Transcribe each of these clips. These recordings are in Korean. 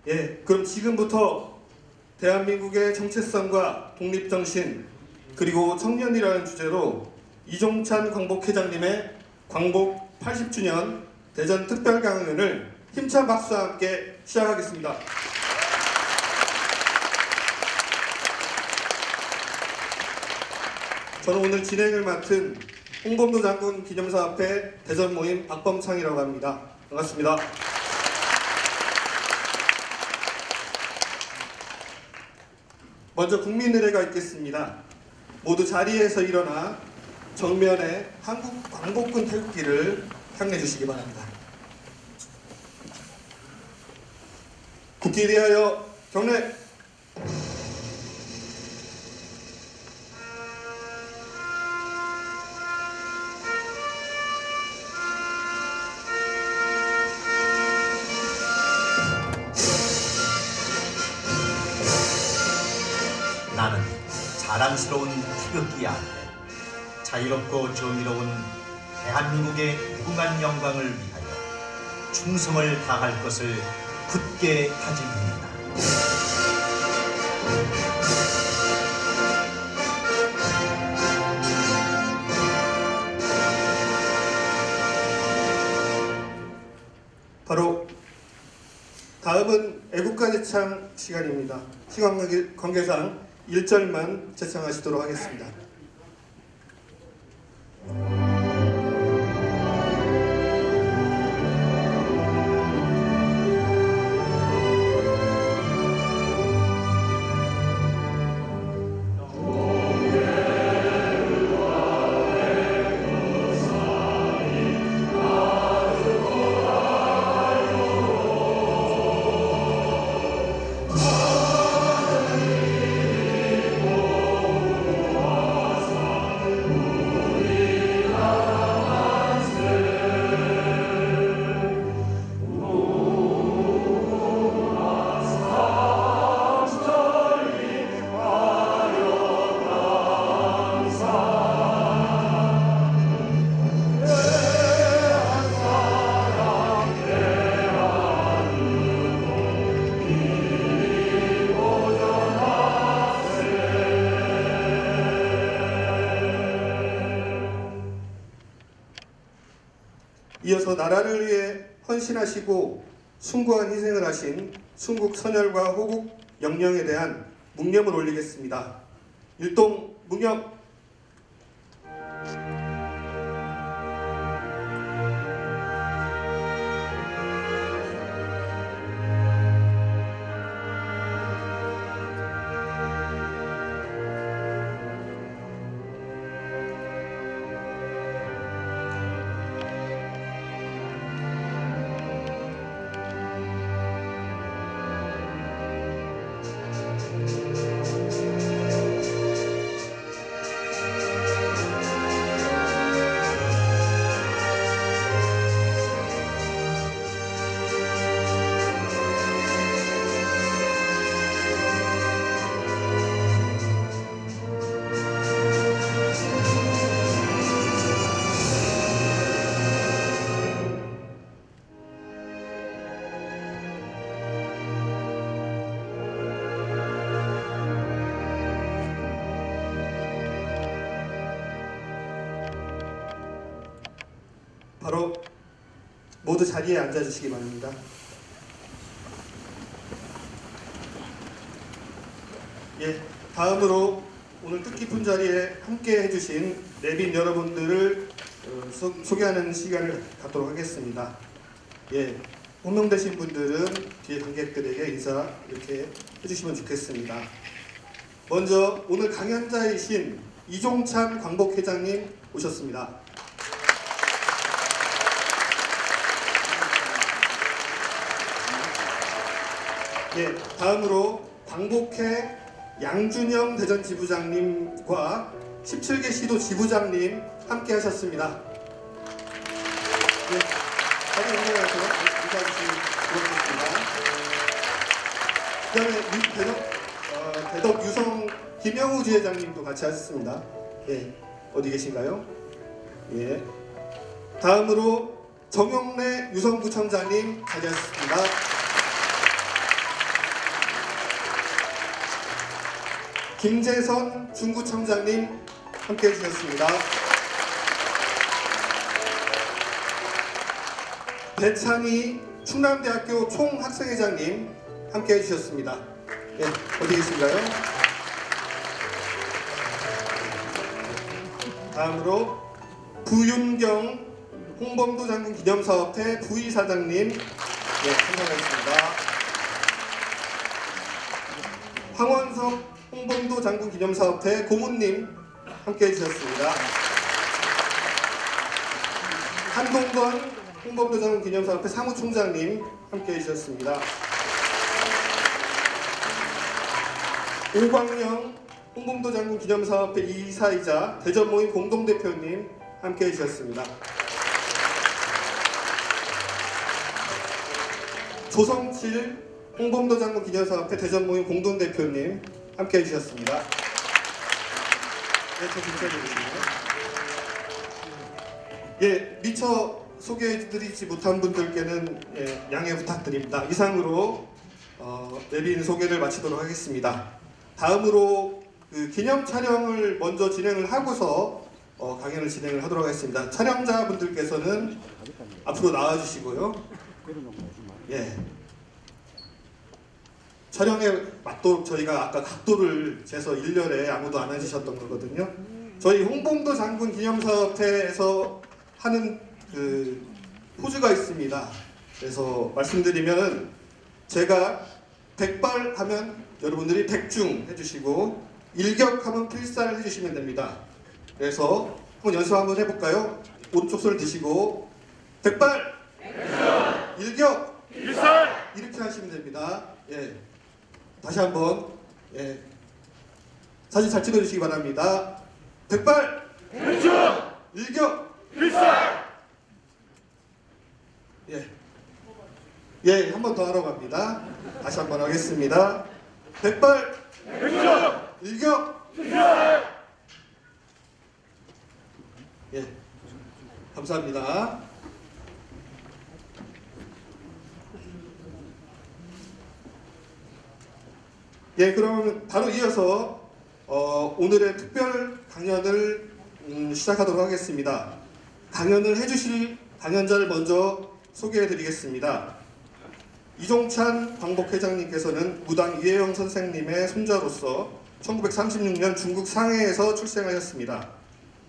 예, 그럼 지금부터 대한민국의 정체성과 독립정신 그리고 청년이라는 주제로 이종찬 광복회장님의 광복 80주년 대전 특별강연을 힘찬 박수와 함께 시작하겠습니다. 저는 오늘 진행을 맡은 홍범도 장군 기념사업회 대전 모임 박범창이라고 합니다. 반갑습니다. 먼저 국민의례가 있겠습니다. 모두 자리에서 일어나 정면에 한국 광복군 태극기를 향해 주시기 바랍니다. 국기에 대하여 경례! 나는 자랑스러운 태극기 아래 자유롭고 정의로운 대한민국의 무궁한 영광을 위하여 충성을 다할 것을 굳게 다짐합니다. 바로 다음은 애국가 제창 시간입니다. 시간 관계상 1절만 제창하시도록 하겠습니다. 이어서 나라를 위해 헌신하시고 숭고한 희생을 하신 순국 선열과 호국 영령에 대한 묵념을 올리겠습니다. 율동 묵념. 바로 모두 자리에 앉아주시기 바랍니다. 예, 다음으로 오늘 뜻깊은 자리에 함께 해주신 내빈 여러분들을 소개하는 시간을 갖도록 하겠습니다. 예, 호명되신 분들은 뒤에 관객들에게 인사 이렇게 해주시면 좋겠습니다. 먼저 오늘 강연자이신 이종찬 광복회장님 오셨습니다. 예, 다음으로 광복회 양준영 대전 지부장님과 17개 시도 지부장님 함께 하셨습니다. 예, 자리 올라가서 인사해주시면 고맙겠습니다. 그 다음에 대덕 유성 김영우 지회장님도 같이 하셨습니다. 예, 어디 계신가요? 예, 다음으로 정용래 유성구청장님 자리하셨습니다. 김재선 중구청장님 함께해 주셨습니다. 배창희 충남대학교 총학생회장님 함께해 주셨습니다. 예, 어디 계신가요? 다음으로 부윤경 홍범도 장군 기념사업회 부이사장님 참석하셨습니다. 황원석 홍범도 장군 기념사업회 고문님 함께해 주셨습니다. 한동건 홍범도 장군 기념사업회 사무총장님 함께해 주셨습니다. 오광영 홍범도 장군 기념사업회 이사이자 대전모임 공동대표님 함께해 주셨습니다. 조성칠 홍범도 장군 기념사업회 대전모임 공동대표님 함께해 주셨습니다. 저 인사드리겠습니다. 미처 소개해드리지 못한 분들께는 양해 부탁드립니다. 이상으로 내빈 소개를 마치도록 하겠습니다. 다음으로 기념 촬영을 먼저 진행을 하고서 강연을 진행을 하도록 하겠습니다. 촬영자분들께서는 앞으로 나와주시고요. 촬영에 맞도록 저희가 아까 각도를 재서 일렬에 아무도 안 앉으셨던 거거든요. 저희 홍범도 장군 기념사업회에서 하는 포즈가 있습니다. 그래서 말씀드리면 제가 백발하면 여러분들이 백중 해주시고 일격하면 필살 해주시면 됩니다. 그래서 한번 연습 한번 해볼까요? 오른쪽 손을 드시고 백발, 일격, 필살 이렇게 하시면 됩니다. 다시 한번 사진 잘 찍어주시기 바랍니다. 백발, 일격, 필살. 한 번 더 하러 갑니다. 다시 한 번 하겠습니다. 백발, 일격, 필살. 감사합니다. 그럼 바로 이어서 오늘의 특별 강연을 시작하도록 하겠습니다. 강연을 해주실 강연자를 먼저 소개해드리겠습니다. 이종찬 광복회장님께서는 무당 이혜영 선생님의 손자로서 1936년 중국 상해에서 출생하셨습니다.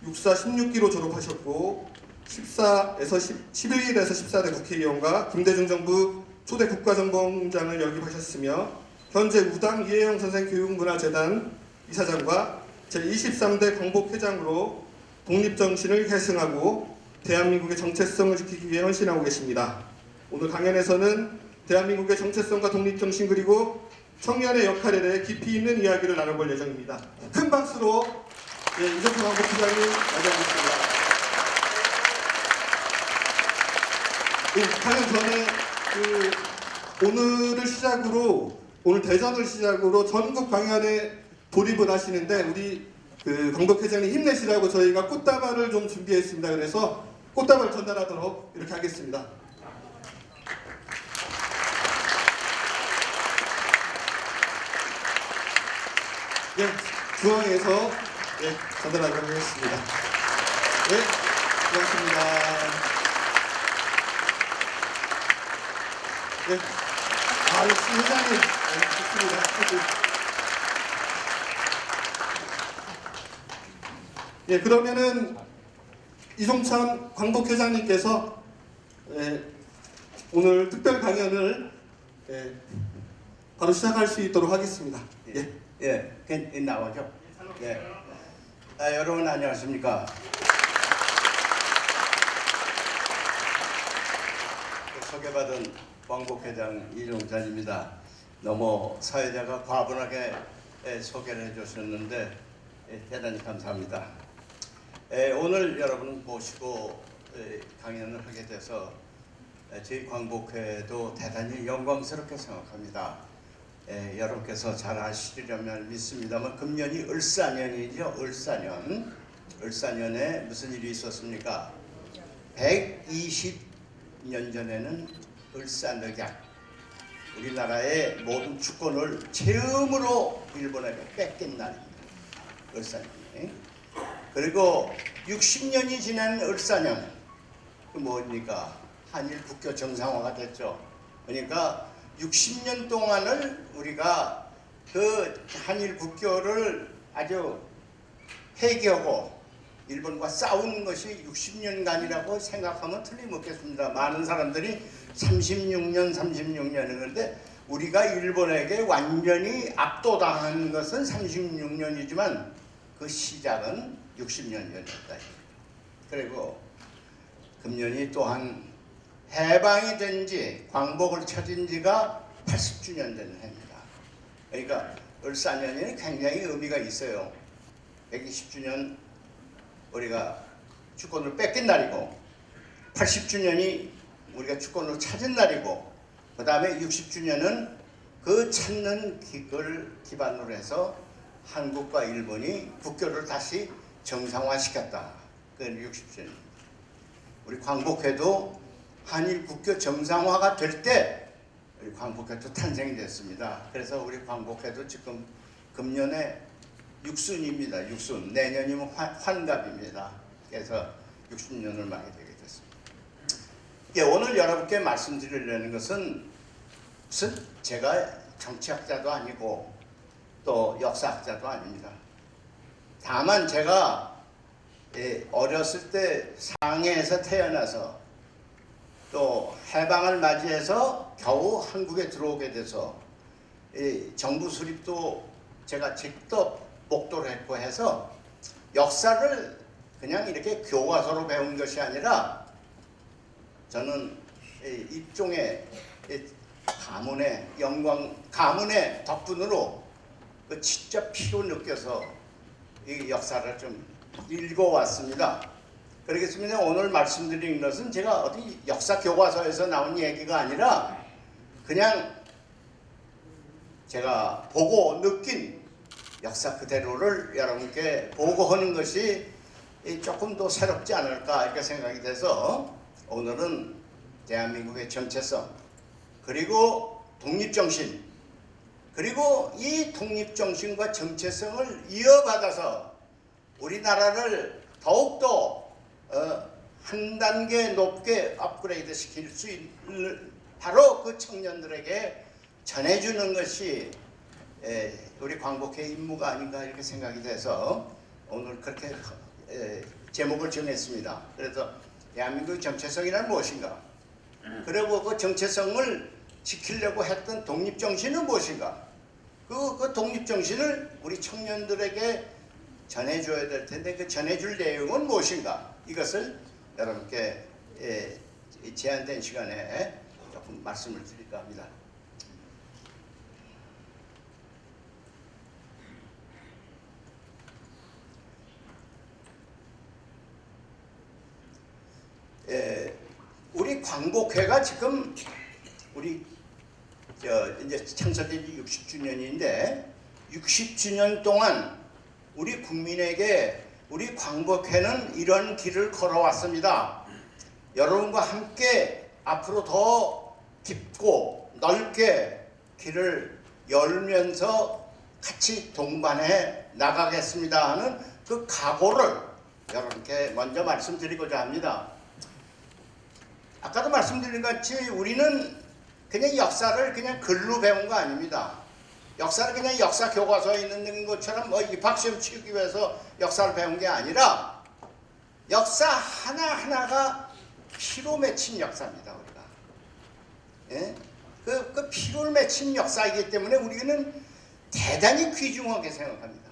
육사 16기로 졸업하셨고 11기에서 14대 국회의원과 김대중 정부 초대 국가정보원장을 역임하셨으며 현재 무당 이혜영 선생 교육문화재단 이사장과 제23대 광복회장으로 독립정신을 계승하고 대한민국의 정체성을 지키기 위해 헌신하고 계십니다. 오늘 강연에서는 대한민국의 정체성과 독립정신 그리고 청년의 역할에 대해 깊이 있는 이야기를 나눠볼 예정입니다. 큰 박수로 이종찬 광복회장님 맞이하겠습니다. 강연 전에 오늘을 시작으로 오늘 대전을 시작으로 전국 강연에 돌입을 하시는데 우리 광복회장님 힘내시라고 저희가 꽃다발을 좀 준비했습니다. 그래서 꽃다발 전달하도록 이렇게 하겠습니다. 중앙에서 전달하도록 하겠습니다. 고맙습니다. 역시 회장님 좋습니다. 그러면은 이종찬 광복회장님께서 오늘 특별 강연을 바로 시작할 수 있도록 하겠습니다. 나오죠? 여러분 안녕하십니까? 소개받은 광복회장 이종찬입니다. 너무 사회자가 과분하게 소개를 해주셨는데 대단히 감사합니다. 오늘 여러분 모시고 강연을 하게 돼서 저희 광복회도 대단히 영광스럽게 생각합니다. 여러분께서 잘 아시려면 믿습니다만 금년이 을사년이죠. 을사년에 무슨 일이 있었습니까? 120년 전에는 을사늑약 우리나라의 모든 주권을 처음으로 일본에게 뺏긴 날입니다. 을사년이. 그리고 60년이 지난 을사년, 그 뭡니까? 한일 국교 정상화가 됐죠. 그러니까 60년 동안을 우리가 그 한일 국교를 아주 회개하고 일본과 싸우는 것이 60년간이라고 생각하면 틀림없겠습니다. 많은 사람들이 36년 그런데 우리가 일본에게 완전히 압도당한 것은 36년이지만 그 시작은 60년 전이었다. 그리고 금년이 또한 해방이 된 지, 광복을 쳐진 지가 80주년 된 해입니다. 그러니까 을사년이 굉장히 의미가 있어요. 120주년 우리가 주권을 뺏긴 날이고, 80주년이 우리가 주권을 찾은 날이고, 그 다음에 60주년은 그 찾는 걸 기반으로 해서 한국과 일본이 국교를 다시 정상화시켰다. 그건 60주년. 우리 광복회도 한일 국교 정상화가 될 때 우리 광복회도 탄생이 됐습니다. 그래서 우리 광복회도 지금 금년에 육순입니다. 육순. 내년이면 환갑입니다. 그래서 60년을 맞게 되게 됐습니다. 예, 오늘 여러분께 말씀드리려는 것은 무슨 제가 정치학자도 아니고 또 역사학자도 아닙니다. 다만 제가 어렸을 때 상해에서 태어나서 또 해방을 맞이해서 겨우 한국에 들어오게 돼서 정부 수립도 제가 직접 목도를 했고 해서 역사를 그냥 이렇게 교과서로 배운 것이 아니라 저는 일종의 가문의 영광, 가문의 덕분으로 그 진짜 피로 느껴서 이 역사를 좀 읽어왔습니다. 그렇겠습니다. 오늘 말씀드리는 것은 제가 어디 역사 교과서에서 나온 얘기가 아니라 그냥 제가 보고 느낀 역사 그대로를 여러분께 보고하는 것이 조금 더 새롭지 않을까 이렇게 생각이 돼서 오늘은 대한민국의 정체성 그리고 독립정신 그리고 이 독립정신과 정체성을 이어받아서 우리나라를 더욱더 한 단계 높게 업그레이드 시킬 수 있는 바로 그 청년들에게 전해주는 것이 우리 광복회의 임무가 아닌가 이렇게 생각이 돼서 오늘 그렇게 제목을 정했습니다. 그래서 대한민국의 정체성이란 무엇인가? 그리고 그 정체성을 지키려고 했던 독립정신은 무엇인가? 그 독립정신을 우리 청년들에게 전해줘야 될 텐데 그 전해줄 내용은 무엇인가? 이것을 여러분께 제한된 시간에 조금 말씀을 드릴까 합니다. 우리 광복회가 지금 우리 이제 창설된 지 60주년인데 60주년 동안 우리 국민에게 우리 광복회는 이런 길을 걸어왔습니다. 여러분과 함께 앞으로 더 깊고 넓게 길을 열면서 같이 동반해 나가겠습니다 하는 그 각오를 여러분께 먼저 말씀드리고자 합니다. 아까도 말씀드린 것 같이 우리는 그냥 역사를 그냥 글로 배운 거 아닙니다. 역사를 그냥 역사 교과서에 있는 것처럼 입학시험 치기 위해서 역사를 배운 게 아니라 역사 하나하나가 피로 맺힌 역사입니다. 우리가. 예? 그 피로를 맺힌 역사이기 때문에 우리는 대단히 귀중하게 생각합니다.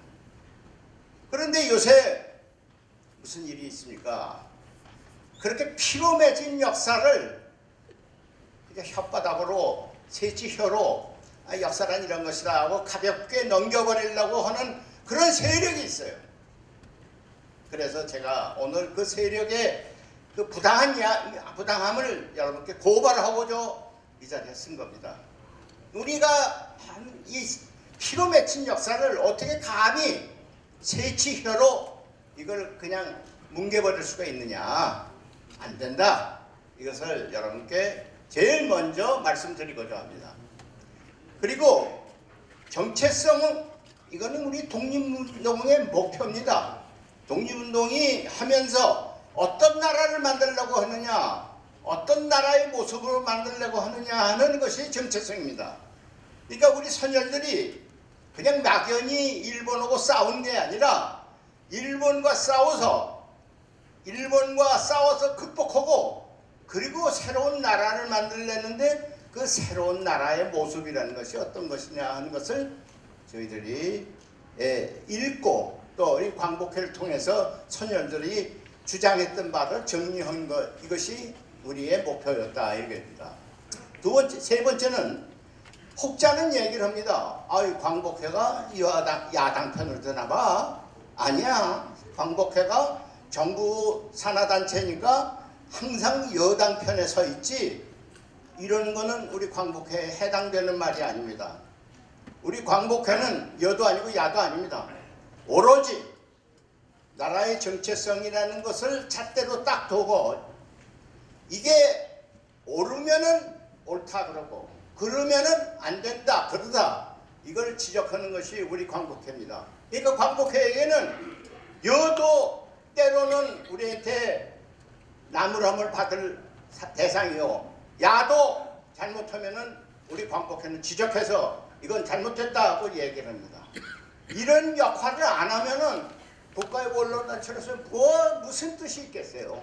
그런데 요새 무슨 일이 있습니까? 그렇게 피로 맺힌 역사를 그냥 혓바닥으로 세치혀로 역사란 이런 것이다 하고 가볍게 넘겨버리려고 하는 그런 세력이 있어요. 그래서 제가 오늘 그 세력의 그 부당함을 여러분께 고발하고자 이 자리에 쓴 겁니다. 우리가 이 피로 맺힌 역사를 어떻게 감히 세치혀로 이걸 그냥 뭉개버릴 수가 있느냐? 안 된다. 이것을 여러분께 제일 먼저 말씀드리고자 합니다. 그리고 정체성은 이거는 우리 독립운동의 목표입니다. 독립운동이 하면서 어떤 나라를 만들려고 하느냐, 어떤 나라의 모습으로 만들려고 하느냐 하는 것이 정체성입니다. 그러니까 우리 선열들이 그냥 막연히 일본하고 싸운 게 아니라 일본과 싸워서 극복하고 그리고 새로운 나라를 만들려는데 그 새로운 나라의 모습이라는 것이 어떤 것이냐 하는 것을 저희들이 읽고 또 이 광복회를 통해서 선열들이 주장했던 바를 정리한 것, 이것이 우리의 목표였다 이겁니다. 세 번째는 혹자는 얘기를 합니다. 광복회가 야당 편을 드나 봐. 아니야. 광복회가 정부 산하단체니까 항상 여당 편에 서 있지. 이런 거는 우리 광복회에 해당되는 말이 아닙니다. 우리 광복회는 여도 아니고 야도 아닙니다. 오로지 나라의 정체성이라는 것을 잣대로 딱 두고 이게 옳으면은 옳다 그러고 그러면은 안 된다 그러다 이걸 지적하는 것이 우리 광복회입니다. 그러니까 광복회에게는 여도 때로는 우리한테 나무람을 받을 대상이요, 야도 잘못하면은 우리 광복회는 지적해서 이건 잘못했다고 얘기를 합니다. 이런 역할을 안 하면은 국가의 원로단체로서 무슨 뜻이 있겠어요?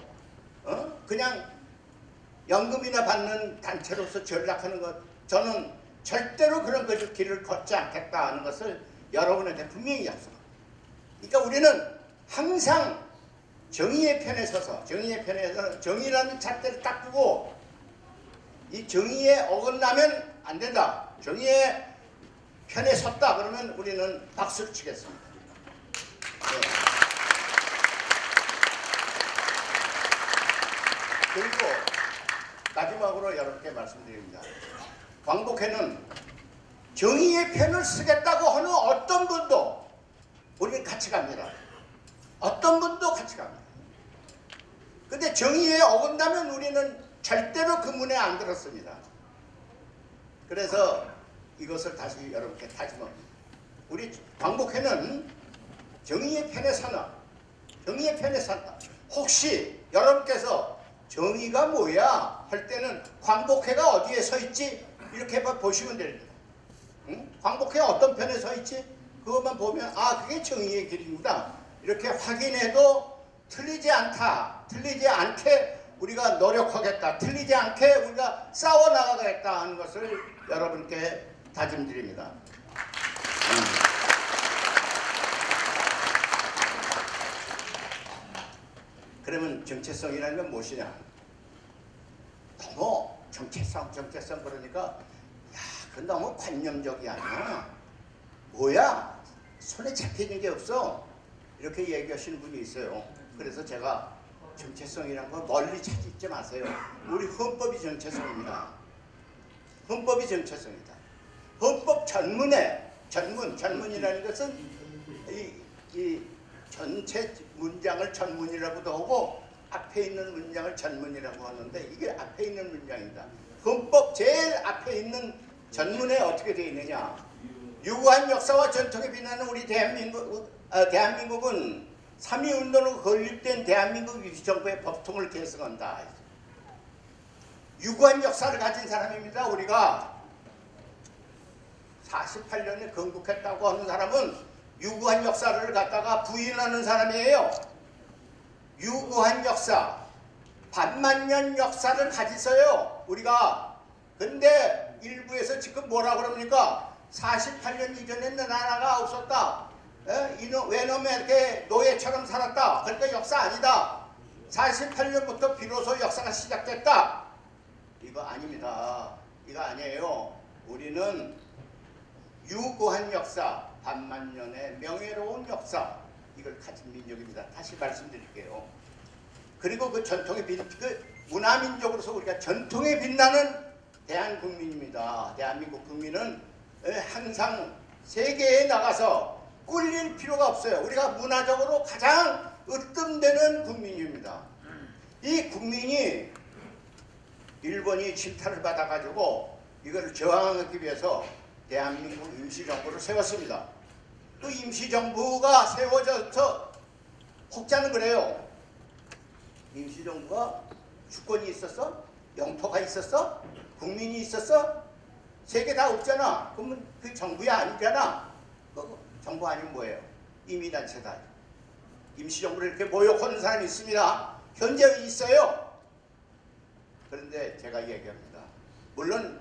그냥 연금이나 받는 단체로서 전락하는 것, 저는 절대로 그런 길을 걷지 않겠다 하는 것을 여러분한테 분명히 약속합니다. 그러니까 우리는 항상 정의의 편에 서서 정의라는 잣대를 딱 두고 이 정의에 어긋나면 안 된다. 정의의 편에 섰다 그러면 우리는 박수를 치겠습니다. 네. 그리고 마지막으로 여러분께 말씀드립니다. 광복회는 정의의 편을 쓰겠다고 하는 어떤 분도 우리는 같이 갑니다. 어떤 분도 같이 갑니다. 근데 정의에 어긋나면 우리는 절대로 그 문에 안 들었습니다. 그래서 이것을 다시 여러분께 다짐합니다. 우리 광복회는 정의의 편에 서나, 정의의 편에 산다. 혹시 여러분께서 정의가 뭐야 할 때는 광복회가 어디에 서 있지 이렇게 보시면 됩니다. 응? 광복회 어떤 편에 서 있지? 그것만 보면 그게 정의의 길입니다. 이렇게 확인해도 틀리지 않다, 틀리지 않게 우리가 노력하겠다, 틀리지 않게 우리가 싸워나가겠다 하는 것을 여러분께 다짐드립니다. 그러면 정체성이라는 건 무엇이냐? 너무 정체성 그러니까 그건 너무 관념적이 아니야. 뭐야? 손에 잡히는 게 없어. 이렇게 얘기하시는 분이 있어요. 그래서 제가 정체성이란 거 멀리 찾지 마세요. 우리 헌법이 정체성입니다. 헌법이 정체성이다. 헌법 전문이라는 것은 이 전체 문장을 전문이라고도 하고 앞에 있는 문장을 전문이라고 하는데 이게 앞에 있는 문장입니다. 헌법 제일 앞에 있는 전문에 어떻게 되어 있느냐? 유구한 역사와 전통에 빛나는 우리 대한민국은 3.2운동으로 건립된 대한민국 임시정부의 법통을 계승한다. 유구한 역사를 가진 사람입니다. 우리가 48년에 건국했다고 하는 사람은 유구한 역사를 갖다가 부인하는 사람이에요. 유구한 역사, 반만년 역사를 가지서요 우리가. 근데 일부에서 지금 뭐라 그럽니까? 48년 이전에는 나라가 없었다. 왜놈에 이렇게 노예처럼 살았다. 그러니까 역사 아니다. 48년부터 비로소 역사가 시작됐다. 이거 아닙니다. 이거 아니에요. 우리는 유구한 역사, 반만년의 명예로운 역사, 이걸 가진 민족입니다. 다시 말씀드릴게요. 그리고 그 전통의 문화민족으로서 우리가 전통에 빛나는 대한국민입니다. 대한민국 국민은 항상 세계에 나가서 꿀릴 필요가 없어요. 우리가 문화적으로 가장 으뜸되는 국민입니다. 이 국민이 일본이 침탈을 받아가지고 이걸 저항하기 위해서 대한민국 임시정부를 세웠습니다. 그 임시정부가 세워져서 혹자는 그래요. 임시정부가 주권이 있었어? 영토가 있었어? 국민이 있었어? 세 개 다 없잖아. 그러면 그 정부야 아니잖아. 그 정부 아니면 뭐예요? 이민단체다. 임시정부를 이렇게 모욕하는 사람이 있습니다. 현재 있어요. 그런데 제가 얘기합니다. 물론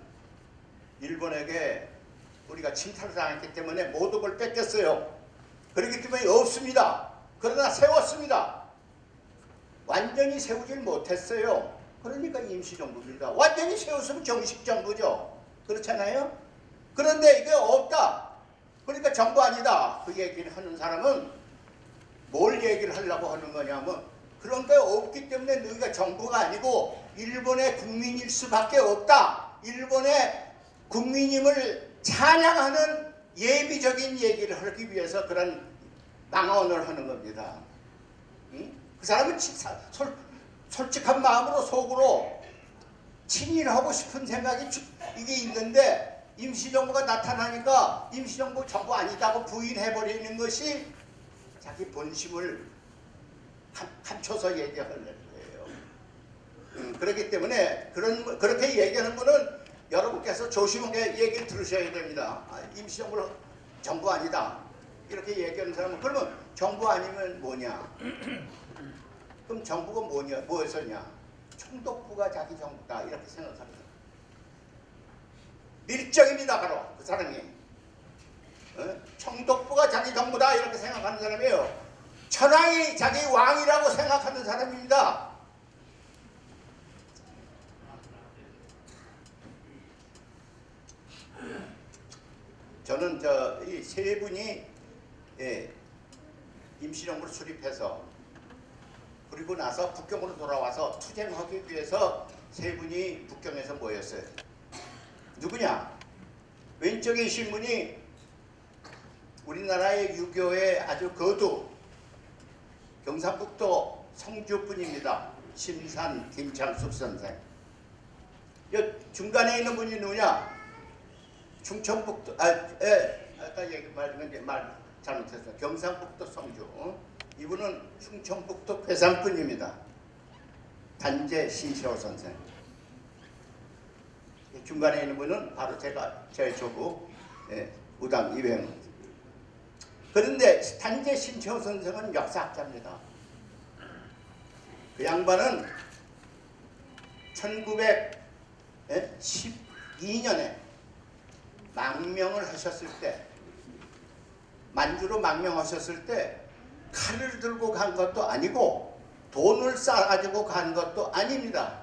일본에게 우리가 침탈을 당했기 때문에 모든 걸 뺏겼어요. 그렇기 때문에 없습니다. 그러나 세웠습니다. 완전히 세우질 못했어요. 그러니까 임시정부입니다. 완전히 세웠으면 정식정부죠. 그렇잖아요? 그런데 이게 없다. 그러니까 정부 아니다. 그 얘기를 하는 사람은 뭘 얘기를 하려고 하는 거냐면 그런 게 없기 때문에 너희가 정부가 아니고 일본의 국민일 수밖에 없다. 일본의 국민임을 찬양하는 예비적인 얘기를 하기 위해서 그런 망언을 하는 겁니다. 응? 그 사람은 솔직한 마음으로 속으로 친일하고 싶은 생각이 이게 있는데 임시정부가 나타나니까 임시정부 정부 아니다고 부인해버리는 것이 자기 본심을 감춰서 얘기하는 거예요. 그렇기 때문에 그렇게 얘기하는 분은 여러분께서 조심하게 얘기를 들으셔야 됩니다. 임시정부는 정부 아니다. 이렇게 얘기하는 사람은 그러면 정부 아니면 뭐냐? 그럼 정부가 뭐냐? 뭐였었냐? 총독부가 자기 정부다. 이렇게 생각합니다. 밀정입니다. 바로 그 사람이. 총독부가 자기 정부다. 이렇게 생각하는 사람이에요. 천황이 자기 왕이라고 생각하는 사람입니다. 저는 이 세 분이 임시정부를 수립해서 그리고 나서 북경으로 돌아와서 투쟁하기 위해서 세 분이 북경에서 모였어요. 누구냐? 왼쪽에 계신 분이 우리나라의 유교의 아주 거두 경상북도 성주분입니다. 심산 김창숙 선생. 중간에 있는 분이 누구냐? 충청북도 아까 얘기 말 잘못했어요. 경상북도 성주. 이분은 충청북도 괴산분입니다. 단재 신시호 선생. 중간에 있는 분은 바로 제 조부 우당 이회영. 그런데 단재 신시호 선생은 역사학자입니다. 그 양반은 1912년에 망명을 하셨을 때 만주로 망명하셨을 때 칼을 들고 간 것도 아니고 돈을 싸가지고 간 것도 아닙니다.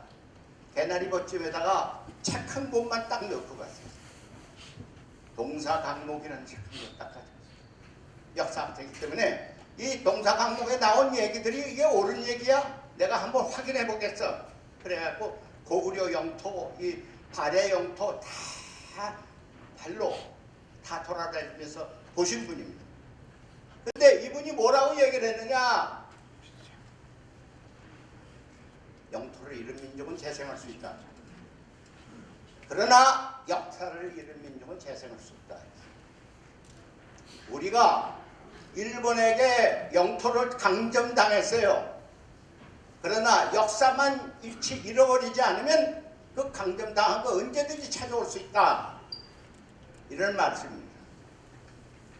개나리봇집에다가 책 한 권만 딱 넣고 갔어요. 동사강목이라는 책 한 권 딱 가지고 역사학자이기 때문에 이 동사강목에 나온 얘기들이 이게 옳은 얘기야? 내가 한번 확인해 보겠어. 그래갖고 고구려 영토, 이 발해 영토 다 발로 다 돌아다니면서 보신 분입니다. 근데 이분이 뭐라고 얘기를 했느냐? 영토를 잃은 민족은 재생할 수 있다. 그러나 역사를 잃은 민족은 재생할 수 없다. 우리가 일본에게 영토를 강점당했어요. 그러나 역사만 잃어버리지 않으면 그 강점당한 거 언제든지 찾아올 수 있다. 이런 말씀입니다.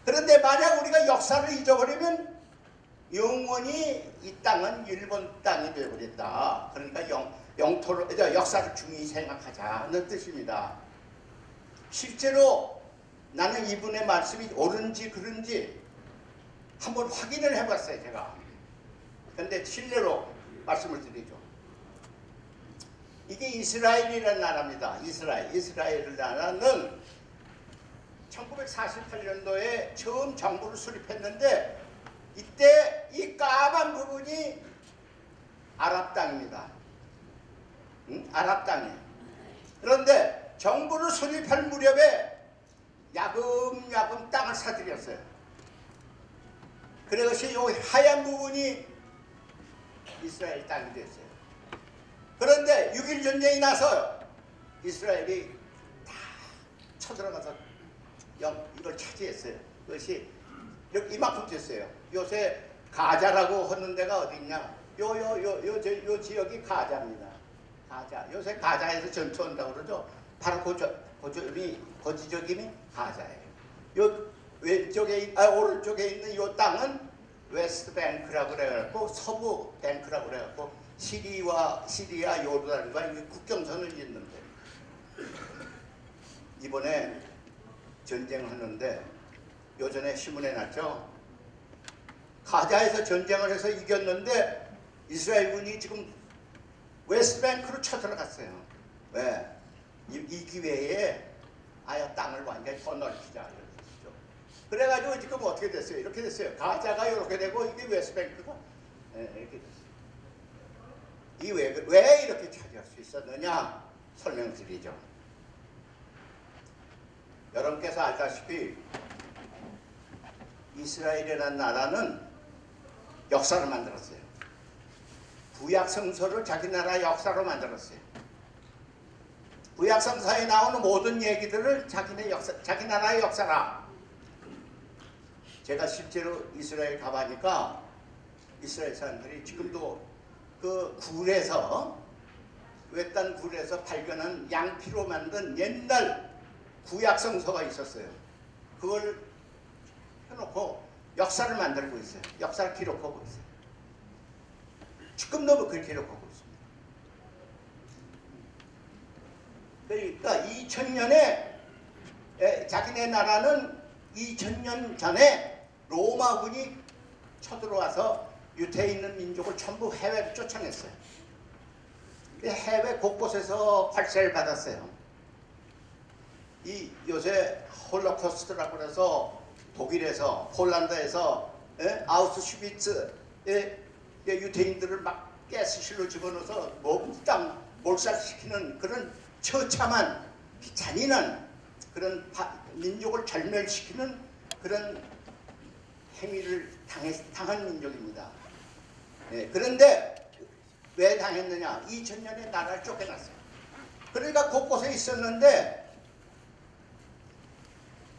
그런데 만약 우리가 역사를 잊어버리면 영원히 이 땅은 일본 땅이 되어버린다. 그러니까 역사를 중요히 생각하자는 뜻입니다. 실제로 나는 이분의 말씀이 옳은지 그른지 한번 확인을 해봤어요. 제가. 그런데 실례로 말씀을 드리죠. 이게 이스라엘이라는 나라입니다. 이스라엘 나라는 1948년도에 처음 정부를 수립했는데 이때 이 까만 부분이 아랍 땅입니다. 아랍 땅이에요. 그런데 정부를 수립할 무렵에 야금야금 땅을 사들였어요. 그래서 이 하얀 부분이 이스라엘 땅이 됐어요. 그런데 6.1 전쟁이 나서 이스라엘이 다 쳐들어가서 이걸 차지했어요. 그것이 이렇게 이만큼 됐어요. 요새 가자라고 하는 데가 어디 있냐? 요 지역이 가자입니다. 가자. 요새 가자에서 전투한다고 그러죠. 바로 그 지역이 가자예요. 요 왼쪽에 오른쪽에 있는 요 땅은 웨스트 뱅크라고 그래갖고 서부 뱅크라고 그래갖고 시리아 요르단과 국경선을 잇는데 이번에 전쟁하는데 요전에 신문에 났죠. 가자에서 전쟁을 해서 이겼는데 이스라엘군이 지금 웨스트뱅크로 쳐들어갔어요. 왜? 이 기회에 아예 땅을 완전히 더 넓히자 이러죠. 그래가지고 지금 어떻게 됐어요? 이렇게 됐어요. 가자가 이렇게 되고 이게 웨스트뱅크가 이렇게 됐어요. 왜 이렇게 차지할 수 있었느냐 설명드리죠. 여러분께서 알다시피 이스라엘이라는 나라는 역사를 만들었어요. 구약성서를 자기 나라 역사로 만들었어요. 구약성서에 나오는 모든 얘기들을 자기 나라의 역사라. 제가 실제로 이스라엘 가보니까 이스라엘 사람들이 지금도 그 외딴 굴에서 발견한 양피로 만든 옛날 구약성서가 있었어요. 그걸 해놓고 역사를 만들고 있어요. 역사를 기록하고 있어요. 지금도 그걸 기록하고 있습니다. 그러니까 2000년에 자기네 나라는 2000년 전에 로마군이 쳐들어와서 유태에 있는 민족을 전부 해외로 쫓아냈어요. 해외 곳곳에서 발세를 받았어요. 이 요새 홀로코스트라고 해서 독일에서 폴란드에서 아우슈비츠에 유태인들을 막 가스실로 집어넣어서 몽땅 몰살시키는 그런 처참한 잔인한 그런 민족을 절멸시키는 그런 행위를 당한 민족입니다. 그런데 왜 당했느냐? 2000년에 나라를 쫓겨났어요. 그러니까 곳곳에 있었는데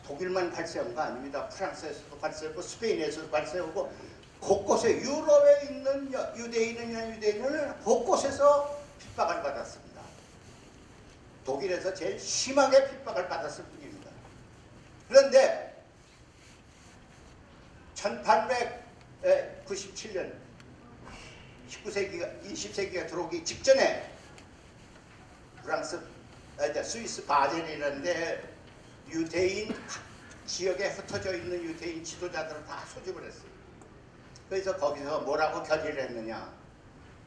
독일만 발생한 거 아닙니다. 프랑스에서도 발생하고 스페인에서도 발생하고 곳곳에 유럽에 있는 유대인을 곳곳에서 핍박을 받았습니다. 독일에서 제일 심하게 핍박을 받았을 뿐입니다. 그런데 1897년 20세기가 들어오기 직전에 스위스 바젤이라는 데 유대인 지역에 흩어져 있는 유대인 지도자들을 다 소집을 했어요. 그래서 거기서 뭐라고 결의를 했느냐?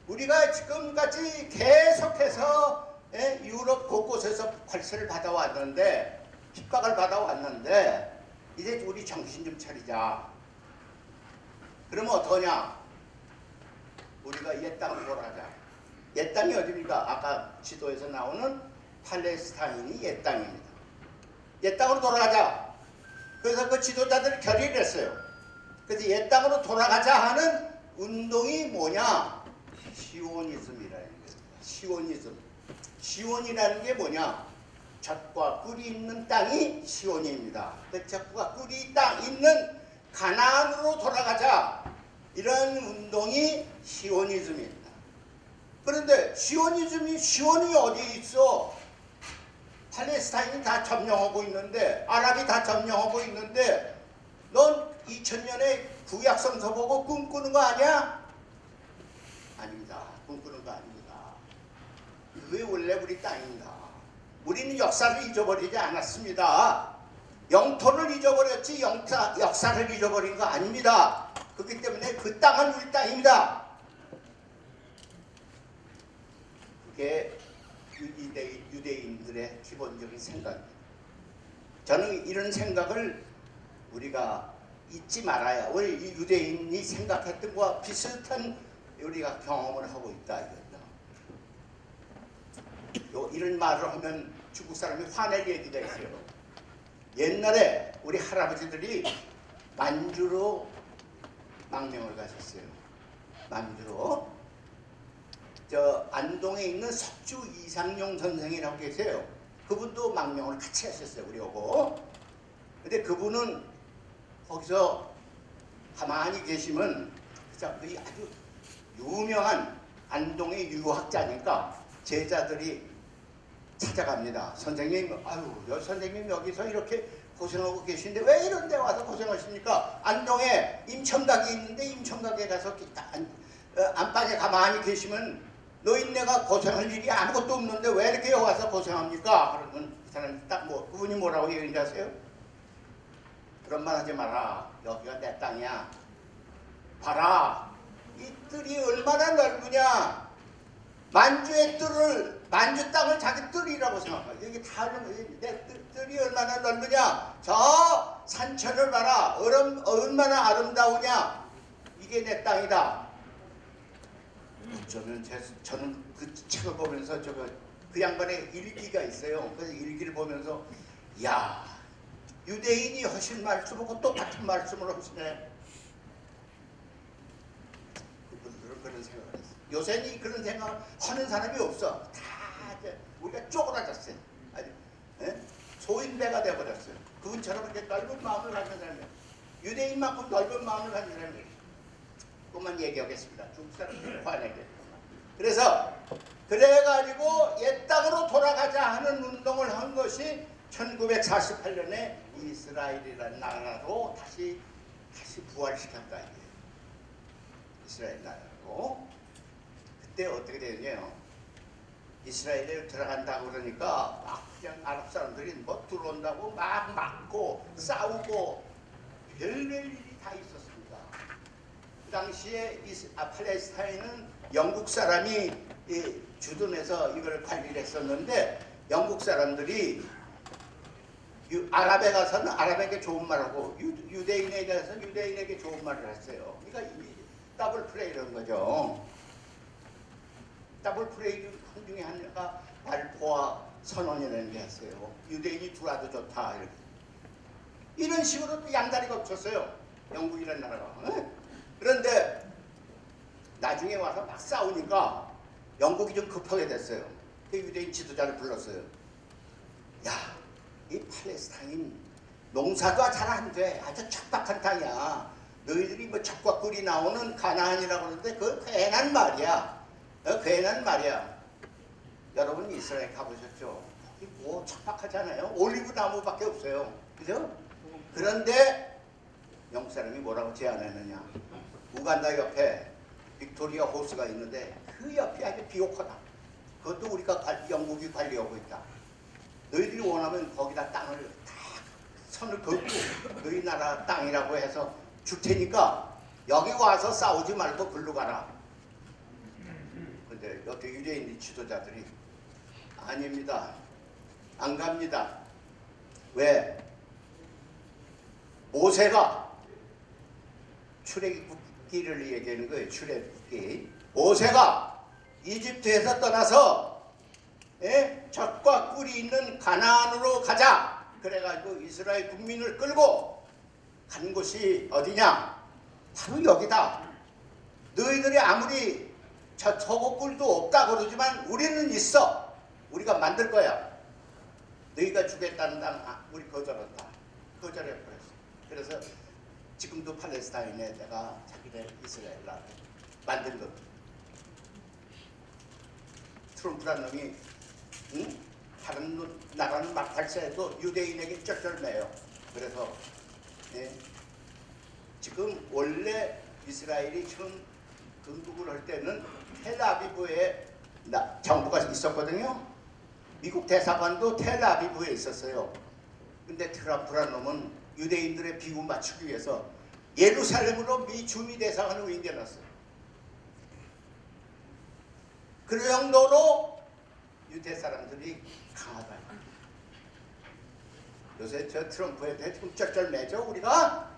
우리가 지금까지 계속해서 유럽 곳곳에서 관세를 받아왔는데 핍박을 받아왔는데 이제 우리 정신 좀 차리자. 그러면 어떠냐? 우리가 옛 땅으로 돌아가자. 옛 땅이 어디입니까? 아까 지도에서 나오는 팔레스타인이 옛 땅입니다. 옛 땅으로 돌아가자. 그래서 그 지도자들이 결의를 했어요. 그래서 옛 땅으로 돌아가자 하는 운동이 뭐냐? 시오니즘이라는 거예요. 시오니즘. 시온이라는 게 뭐냐? 젖과 꿀이 있는 땅이 시온입니다. 그 젖과 꿀이 있는 가나안으로 돌아가자. 이런 운동이 시오니즘입니다. 그런데 시온이 어디에 있어? 팔레스타인이 다 점령하고 있는데, 아랍이 다 점령하고 있는데, 넌 2000년에 구약성서 보고 꿈꾸는 거 아니야? 아닙니다. 꿈꾸는 거 아닙니다. 그게 원래 우리 땅입니다. 우리는 역사를 잊어버리지 않았습니다. 영토를 잊어버렸지 역사를 잊어버린 거 아닙니다. 그렇기 때문에 그 땅은 우리 땅입니다. 그게 유대인들의 기본적인 생각입니다. 저는 이런 생각을 우리가 잊지 말아야 우리 유대인이 생각했던 것과 비슷한 우리가 경험을 하고 있다 이거죠. 이런 말을 하면 중국 사람이 화낼 얘기가 있어요. 옛날에 우리 할아버지들이 만주로 망명을 가셨어요. 만주로. 저 안동에 있는 석주 이상용 선생이라고 계세요. 그분도 망명을 같이 하셨어요. 우리하고. 근데 그분은 거기서 가만히 계시면 그 아주 유명한 안동의 유학자니까 제자들이 찾아갑니다. 선생님, 아유, 선생님 여기서 이렇게 고생하고 계신데 왜 이런 데 와서 고생하십니까? 안동에 임청각이 있는데 임청각에 가서 안방에 가만히 계시면 노인네가 고생할 일이 아무것도 없는데 왜 이렇게 와서 고생합니까? 그러면 그 사람이 그분이 뭐라고 얘기하는지 아세요? 그런 말 하지 마라. 여기가 내 땅이야. 봐라. 이 뜰이 얼마나 넓으냐. 만주 땅을 자기 뜰이라고 생각해. 여기 다 내 뜰이 얼마나 넓으냐. 저 산천을 봐라. 얼마나 아름다우냐. 이게 내 땅이다. 저는 그 책을 보면서 그 양반의 일기가 있어요. 그래서 일기를 보면서 야, 유대인이 하신 말씀하고 똑같은 말씀을 하시네. 그분들은 그런 생각을 했어요. 요새는 그런 생각을 하는 사람이 없어. 다 이제 우리가 쪼그라졌어요. 아주 소인배가 되어버렸어요. 그분처럼 이렇게 넓은 마음을 가진 사람이에요. 유대인만큼 넓은 마음을 가진 사람이에요. 그것만 얘기하겠습니다. 중국 사람들 화내게. 그래서 그래가지고 옛 땅으로 돌아가자 하는 운동을 한 것이 1948년에 이스라엘이라는 나라로 다시 부활시켰다 이게 이스라엘 나라로. 그때 어떻게 되느냐요? 이스라엘에 들어간다고 그러니까 막 그냥 아랍 사람들이 뭐 들어온다고 막 막고 싸우고 별별 일이 다 있었습니다. 그 당시에 팔레스타인은 영국 사람이 주둔해서 이걸 관리를 했었는데 영국 사람들이 아랍에 가서는 아랍에게 좋은 말하고 유대인에 가서 유대인에게 좋은 말을 했어요. 그러니까 더블 플레이라는 거죠. 더블 플레이 중에 하나가 발포와 선언이라는 게 있어요. 유대인이 들어와도 좋다. 이렇게. 이런 식으로 또 양다리가 없었어요. 영국이라는 나라가. 그런데 나중에 와서 막 싸우니까 영국이 좀 급하게 됐어요. 그 유대인 지도자를 불렀어요. 야, 이 팔레스타인 농사가 잘 안 돼. 아주 척박한 땅이야. 너희들이 뭐 젖과 꿀이 나오는 가나안이라고 그러는데 그건 괜한 말이야. 괜한 말이야. 여러분 이스라엘 가보셨죠? 거기 뭐 척박하잖아요. 올리브 나무밖에 없어요. 그죠? 그런데 영국 사람이 뭐라고 제안했느냐. 우간다 옆에 빅토리아 호수가 있는데 그 옆이 아주 비옥하다. 그것도 우리가 영국이 관리하고 있다. 너희들이 원하면 거기다 땅을 다 선을 긋고 너희 나라 땅이라고 해서 줄 테니까 여기 와서 싸우지 말고 글로 가라. 근데 여태 유대인 지도자들이 아닙니다. 안 갑니다. 왜? 모세가 출애굽기를 얘기하는 거예요. 출애굽기. 모세가 이집트에서 떠나서 젖과 꿀이 있는 가나안으로 가자. 그래가지고 이스라엘 국민을 끌고 간 곳이 어디냐? 바로 여기다. 너희들이 아무리 젖하고 꿀도 없다 그러지만 우리는 있어. 우리가 만들 거야. 너희가 주겠다는 땅 우리 거절한다. 거절해버렸어. 그래서 지금도 팔레스타인에 내가 자기네 이스라엘 나라 만든 것. 트럼프라는 놈이 다른 나라는 막탈세해도 유대인에게 쩔쩔매요. 그래서 지금 원래 이스라엘이 처음 건국을 할 때는 텔아비브에 정부가 있었거든요. 미국 대사관도 텔아비브에 있었어요. 근데 트럼프라는 놈은 유대인들의 비유 맞추기 위해서 예루살렘으로 미 주미 대사관을 옮겨놨어요. 그 정도로 유대 사람들이 강하다. 요새 저 트럼프에 대해 좀 쩔쩔매죠. 우리가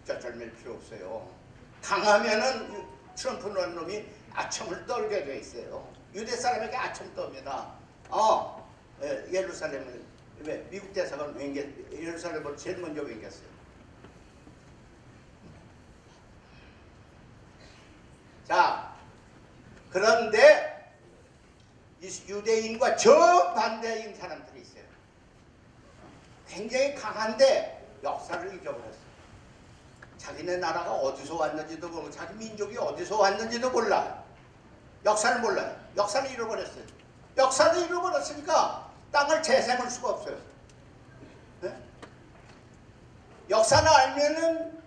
쩔쩔맬 필요 없어요. 강하면은 트럼프라는 놈이 아첨을 떨게 돼 있어요. 유대 사람에게 아첨 떱니다. 예루살렘을 미국 대사관 예루살렘을 제일 먼저 옮겼어요. 자, 그런데 유대인과 정반대인 사람들이 있어요. 굉장히 강한데 역사를 잊어버렸어. 자기네 나라가 어디서 왔는지도 모르고 자기 민족이 어디서 왔는지도 몰라. 역사를 몰라요. 역사를 잃어버렸어요. 역사를 잃어버렸으니까 땅을 재생할 수가 없어요. 네? 역사를 알면은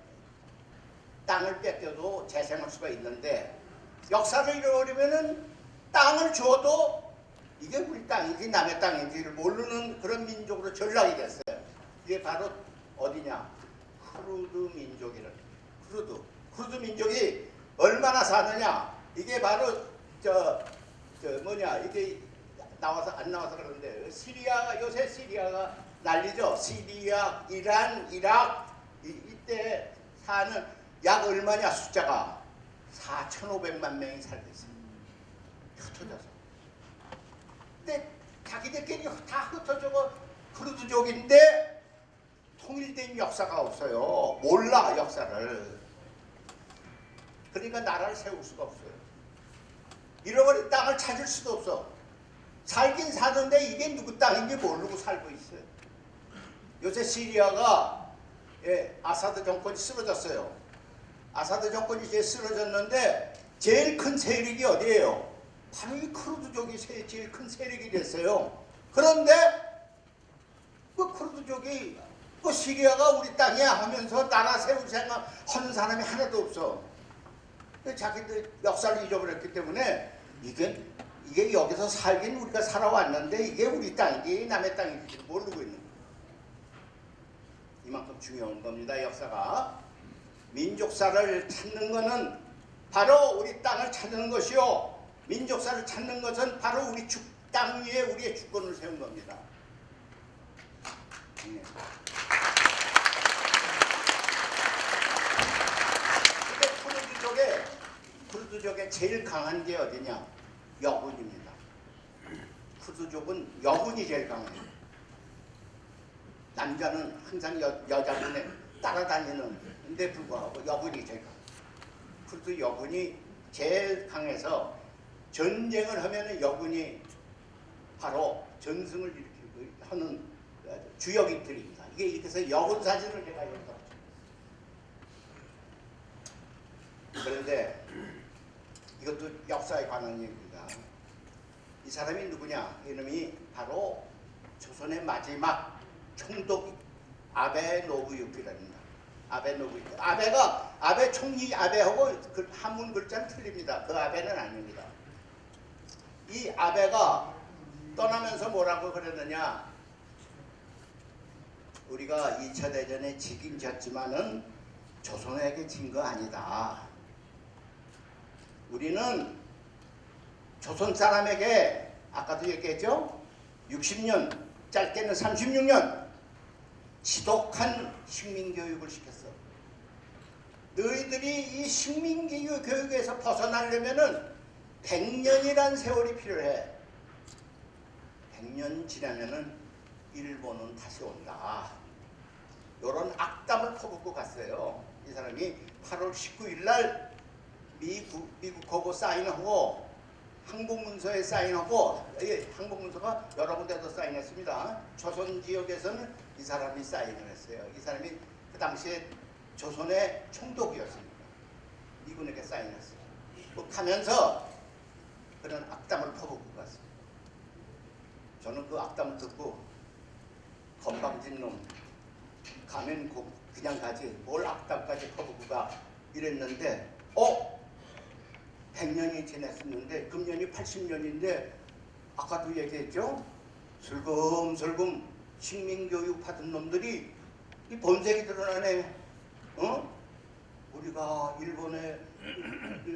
땅을 뺏겨도 재생할 수가 있는데 역사를 잃어버리면은 땅을 줘도 이게 우리 땅인지 남의 땅인지를 모르는 그런 민족으로 전락이 됐어요. 이게 바로 어디냐? 쿠르드 민족이라는. 쿠르드 민족이 얼마나 사느냐? 이게 바로 이게 나와서 안 나와서 그러는데 시리아가 요새 시리아가 난리죠. 시리아, 이란, 이락 이때 사는 약 얼마냐 숫자가 4,500만 명이 살고 있어요. 흩어져서. 근데 자기들끼리 다 흩어져서 쿠르드족인데 통일된 역사가 없어요. 몰라 역사를. 그러니까 나라를 세울 수가 없어요. 잃어버린 땅을 찾을 수도 없어. 살긴 사는데 이게 누구 땅인지 모르고 살고 있어요. 요새 시리아가 아사드 정권이 쓰러졌어요. 아사드 정권이 이제 쓰러졌는데 제일 큰 세력이 어디예요? 바로 이 쿠르드족이 제일 큰 세력이 됐어요. 그런데 그 쿠르드족이 시리아가 우리 땅이야 하면서 나라 세울 생각 하는 사람이 하나도 없어. 자기들 역사를 잊어버렸기 때문에 이게 여기서 살긴 우리가 살아왔는데 이게 우리 땅인지 남의 땅인지 모르고 있는 거예요. 이만큼 중요한 겁니다. 역사가. 민족사를 찾는 것은 바로 우리 땅을 찾는 것이요. 민족사를 찾는 것은 바로 우리 땅 위에 우리의 주권을 세운 겁니다. 네. 근데 쿠르드족의 제일 강한 게 어디냐? 여군입니다. 쿠르드족은 여군이 제일 강해요. 남자는 항상 여자분에 따라다니는데 불구하고 여군이 제일 강해요. 쿠르드 여군이 제일 강해서 전쟁을 하면은 여군이 바로 전승을 일으키고 하는 주역인들입니다. 이게 이렇게 해서 여군 사진을 제가 여기다 그런데 이것도 역사에 관한 얘기입니다. 이 사람이 누구냐? 이놈이 바로 조선의 마지막 총독 아베 노부유키랍니다. 아베 노부유키. 아베 총리 아베하고 그 한문 글자는 틀립니다. 그 아베는 아닙니다. 이 아베가 떠나면서 뭐라고 그랬느냐? 우리가 2차 대전에 지긴 졌지만은 조선에게 진 거 아니다. 우리는 조선 사람에게 아까도 얘기했죠? 60년, 짧게는 36년 지독한 식민교육을 시켰어. 너희들이 이 식민교육에서 벗어나려면은 100년이란 세월이 필요해. 100년 지나면은 일본은 다시 온다. 이런 악담을 퍼붓고 갔어요. 이 사람이 8월 19일 날 미국하고 사인하고 항복문서에 사인하고 항복문서가 여러 군데도 사인했습니다. 조선 지역에서는 이 사람이 사인을 했어요. 이 사람이 그 당시에 조선의 총독이었습니다. 미군에게 사인했어요. 가면서 그런 악담을 퍼붓고 갔어요. 저는 그 악담을 듣고 건방진 놈 가면 그냥 가지 뭘 악담까지 퍼붓고 가 이랬는데 100년이 지났었는데 금년이 80년인데 아까도 얘기했죠. 슬금슬금 식민교육 받은 놈들이 이 본색이 드러나네. 우리가 일본에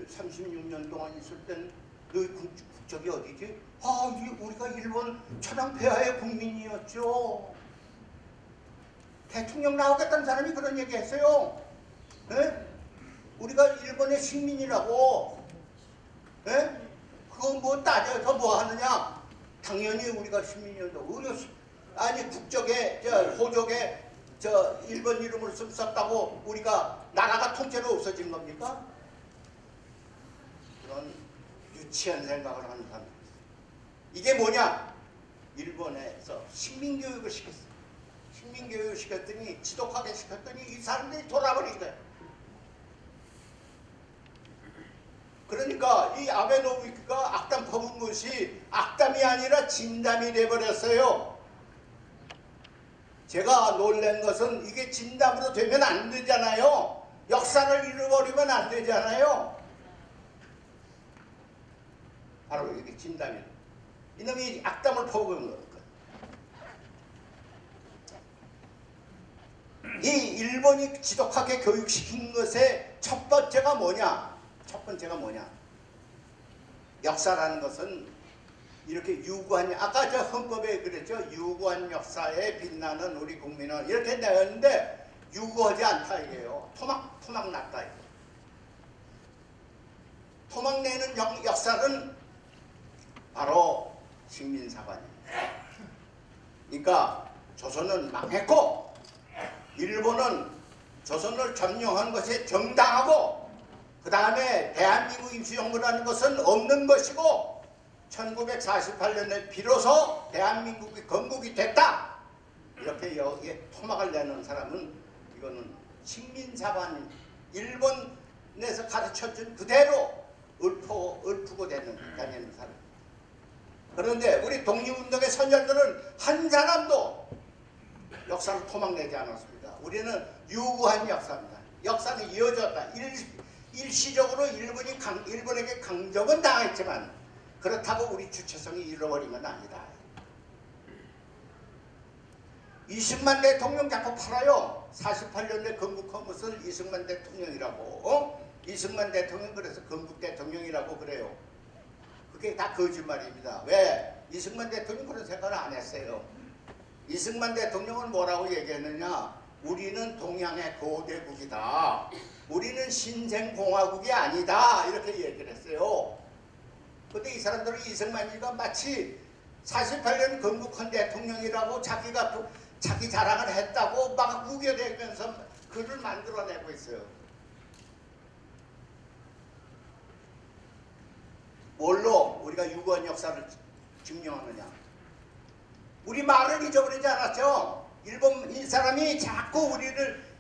36년 동안 있을 땐 너희 국적이 어디지? 우리가 일본 천황폐하의 국민이었죠. 대통령 나오겠다는 사람이 그런 얘기 했어요. 네? 우리가 일본의 식민이라고. 네? 그거 뭐 따져서 뭐 하느냐? 당연히 우리가 식민이었다고. 아니 국적에 호적에 일본 이름을 썼다고 우리가 나라가 통째로 없어진 겁니까? 그런 유치한 생각을 하는 사람이 있어요. 이게 뭐냐? 일본에서 식민교육을 시켰어요. 식민교육 시켰더니 지독하게 시켰더니 이 사람들이 돌아버린 거예요. 그러니까 이 아베노미크가 악담 퍼본 것이 악담이 아니라 진담이 돼버렸어요. 제가 놀란 것은 이게 진담으로 되면 안 되잖아요. 역사를 잃어버리면 안 되잖아요. 바로 이게 진담이에요. 이놈이 악담을 퍼본 거예요. 이 일본이 지독하게 교육시킨 것의 첫 번째가 뭐냐? 첫 번째가 뭐냐? 역사라는 것은 이렇게 유구한, 아까 저 헌법에 그랬죠? 유구한 역사에 빛나는 우리 국민은 이렇게 내었는데 유구하지 않다 이게요. 토막 났다 이거. 토막 내는 역사는 바로 식민사관입니다. 그러니까 조선은 망했고 일본은 조선을 점령한 것이 정당하고 그 다음에 대한민국 임시정부라는 것은 없는 것이고 1948년에 비로소 대한민국이 건국이 됐다. 이렇게 여기에 토막을 내는 사람은 이거는 식민사관 일본에서 가르쳐준 그대로 읊고 다니는 사람. 그런데 우리 독립운동의 선열들은 한 사람도 역사를 토막내지 않았습니다. 우리는 유구한 역사입니다. 역사는 이어졌다. 일시적으로 일본에게 강점은 당했지만 그렇다고 우리 주체성이 잃어버린 건 아니다. 이승만 대통령 자꾸 팔아요. 48년에 건국한 것을 이승만 대통령이라고. 이승만 대통령 그래서 건국 대통령이라고 그래요. 그게 다 거짓말입니다. 왜? 이승만 대통령 그런 생각을 안 했어요. 이승만 대통령은 뭐라고 얘기했느냐? 우리는 동양의 고대국이다. 우리는 신생공화국이 아니다. 이렇게 얘기를 했어요. 근데 이 사람들은 이승만이가 마치 48년 건국한 대통령이라고 자기 자랑을 했다고 막 우겨대면서 글을 만들어내고 있어요. 뭘로 우리가 유구한 역사를 증명하느냐? 우리 말을 잊어버리지 않았죠? 일본 이 사람이 자꾸 우리를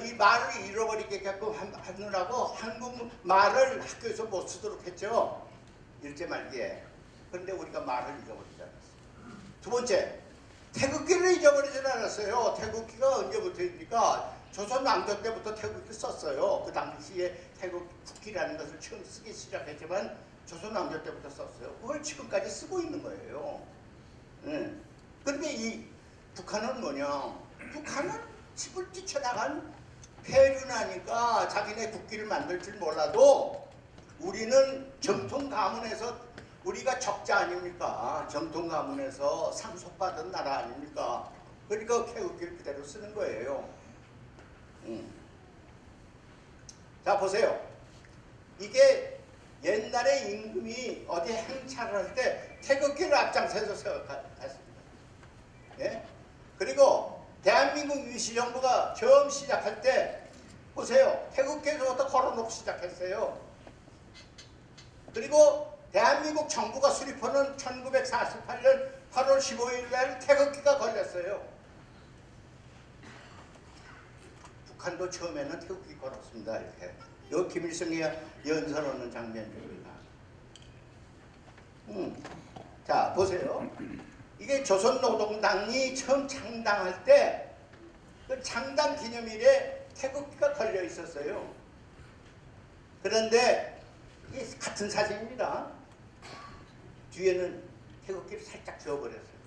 이 말을 잃어버리게끔 하느라고 한국 말을 학교에서 못 쓰도록 했죠. 일제 말기에. 그런데 우리가 말을 잊어버리지 않았어요. 두 번째, 태극기를 잊어버리지 않았어요. 태극기가 언제부터입니까? 조선 왕조 때부터 태극기 썼어요. 그 당시에 태극기라는 것을 처음 쓰기 시작했지만 조선 왕조 때부터 썼어요. 그걸 지금까지 쓰고 있는 거예요. 그런데 이 북한은 뭐냐? 북한은 집을 뛰쳐나간 폐륜하니까 자기네 국기를 만들 줄 몰라도 우리는 정통 가문에서 우리가 적자 아닙니까? 정통 가문에서 상속받은 나라 아닙니까? 그러니까 태극기를 그대로 쓰는 거예요. 자 보세요. 이게 옛날에 임금이 어디 행차를 할 때 태극기를 앞장서서 세웠습니다. 예? 그리고 대한민국 임시정부가 처음 시작할 때 보세요. 태극기에서부터 걸어놓고 시작했어요. 그리고 대한민국 정부가 수립하는 1948년 8월 15일 날 태극기가 걸렸어요. 북한도 처음에는 태극기 걸었습니다. 이렇게. 요 김일성이 연설하는 장면입니다. 자 보세요. 이게 조선노동당이 처음 창당할 때 그 창당 기념일에 태극기가 걸려 있었어요. 그런데 이게 같은 사진입니다. 뒤에는 태극기를 살짝 지워버렸어요.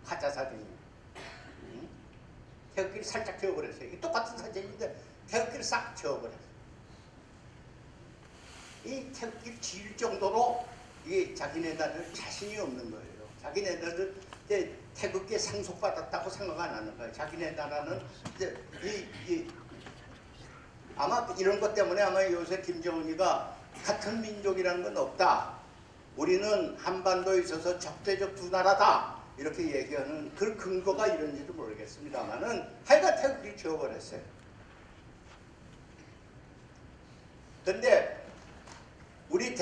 가짜 사진입니다. 태극기를 살짝 지워버렸어요. 이게 똑같은 사진인데 태극기를 싹 지워버렸어요. 이 태극기를 지을 정도로 이게 자기네들 자신이 없는 거예요. 자기네들은 이제 태극기에 상속받았다고 생각 안 하는 거예요. 자기네 나라는 이제 아마 이런 것 때문에 아마 요새 김정은이가 같은 민족이라는 건 없다. 우리는 한반도에 있어서 적대적 두 나라다. 이렇게 얘기하는 그 근거가 이런지도 모르겠습니다만은 하여간 태극기를 지워버렸어요. 근데 우리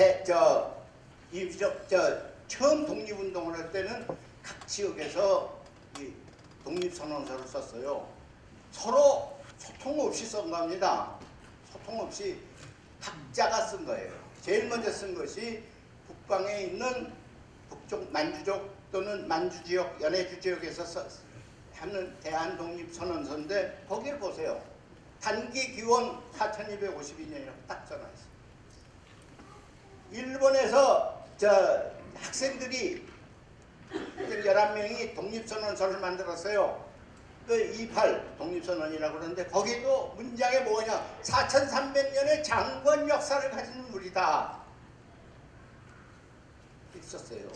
처음 독립운동을 할 때는 각 지역에서 이 독립선언서를 썼어요. 서로 소통 없이 쓴 겁니다. 소통 없이 각자가 쓴 거예요. 제일 먼저 쓴 것이 북방에 있는 북쪽 만주족 또는 만주지역, 연해주지역에서 하는 대한독립선언서인데 거기를 보세요. 단기 기원 4252년이라고 딱 써놔있어요. 일본에서 학생들이 11명이 독립선언서를 만들었어요. 그 28 독립선언이라고 그러는데 거기도 문장에 뭐냐, 4300년의 장권 역사를 가진 우리다 있었어요.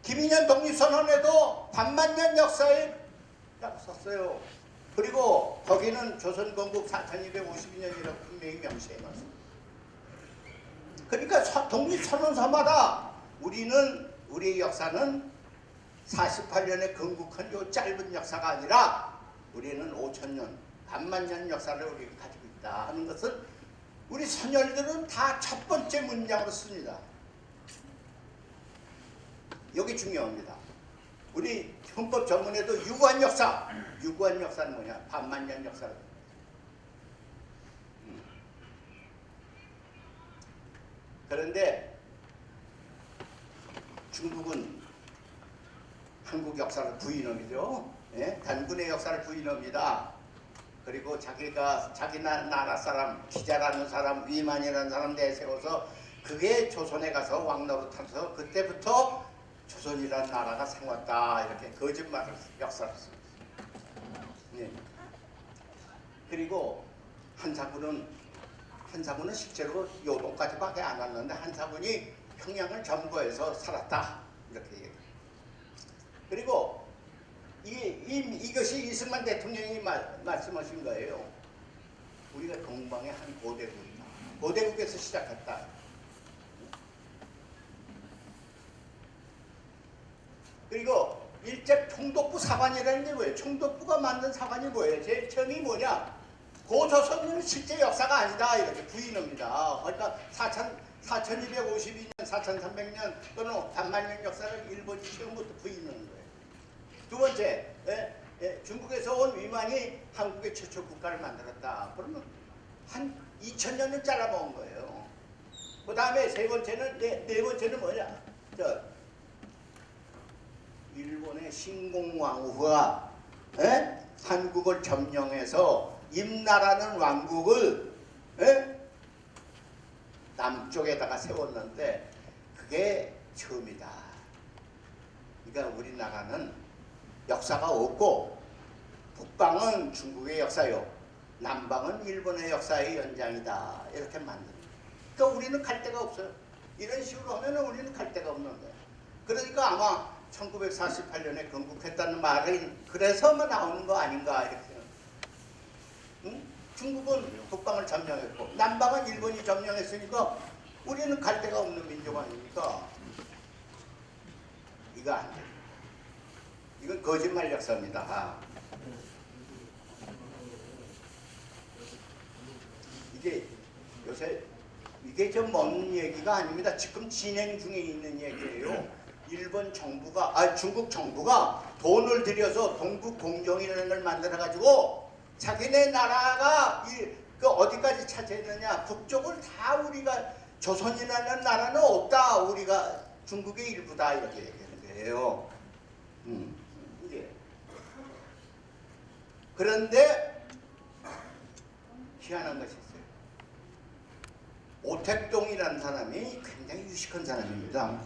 김인현 독립선언에도 반만년 역사에라고 썼어요. 그리고 거기는 조선건국 4252년이라고 분명히 명시해놨어요. 그러니까 독립선언서마다 우리의 역사는 48년에 건국한 요 짧은 역사가 아니라 우리는 5000년, 반만년 역사를 우리가 가지고 있다 하는 것을 우리 선열들은 다 첫 번째 문장으로 씁니다. 여기 중요합니다. 우리 헌법 전문에도 유구한 역사는 뭐냐? 반만년 역사를. 그런데 중국은 한국 역사를 부인합니다. 예? 단군의 역사를 부인합니다. 그리고 자기 나라 사람, 기자라는 사람, 위만이라는 사람 내세워서 그게 조선에 가서 왕노릇하면서 그때부터 조선이라는 나라가 생겼다 이렇게 거짓말을 역사를 씁니다. 예. 그리고 한사군은 실제로 요동까지밖에 안 왔는데 한사군이 평양을 점거해서 살았다 이렇게 얘기해요. 그리고 이것이 이승만 대통령이 말씀하신 거예요. 우리가 동방의 한 고대국이다. 고대국에서 시작했다. 그리고 일제 총독부 사관이라는 게 뭐예요? 총독부가 만든 사관이 뭐예요? 제일 처음이 뭐냐? 고조선은 실제 역사가 아니다 이렇게 부인합니다. 그러니까 4252년, 4300년 또는 반만년 역사를 일본이 처음부터 부인하는 거예요. 두 번째, 중국에서 온 위만이 한국의 최초 국가를 만들었다. 그러면 한 2000년을 잘라먹은 거예요. 그 다음에 네 번째는 뭐냐? 일본의 신공왕후가 한국을 점령해서 임나라는 왕국을 남쪽에다가 세웠는데 그게 처음이다. 그러니까 우리나라는 역사가 없고 북방은 중국의 역사요, 남방은 일본의 역사의 연장이다 이렇게 만듭니다. 그러니까 우리는 갈 데가 없어요. 이런 식으로 하면 우리는 갈 데가 없는 거예요. 그러니까 아마 1948년에 건국했다는 말은 그래서만 나오는 거 아닌가 이렇게. 응? 중국은 북방을 점령했고 남방은 일본이 점령했으니까 우리는 갈 데가 없는 민족 아닙니까? 이거 안 돼. 이건 거짓말 역사입니다. 이게 좀 먼 얘기가 아닙니다. 지금 진행 중에 있는 얘기예요. 중국 정부가 돈을 들여서 동북 공정이라는 걸 만들어 가지고 자기네 나라가 어디까지 차지했느냐, 북쪽을 다 우리가, 조선이라는 나라는 없다, 우리가 중국의 일부다 이렇게 얘기하는 거예요. 이게. 그런데 희한한 것이 있어요. 오택동이라는 사람이 굉장히 유식한 사람입니다.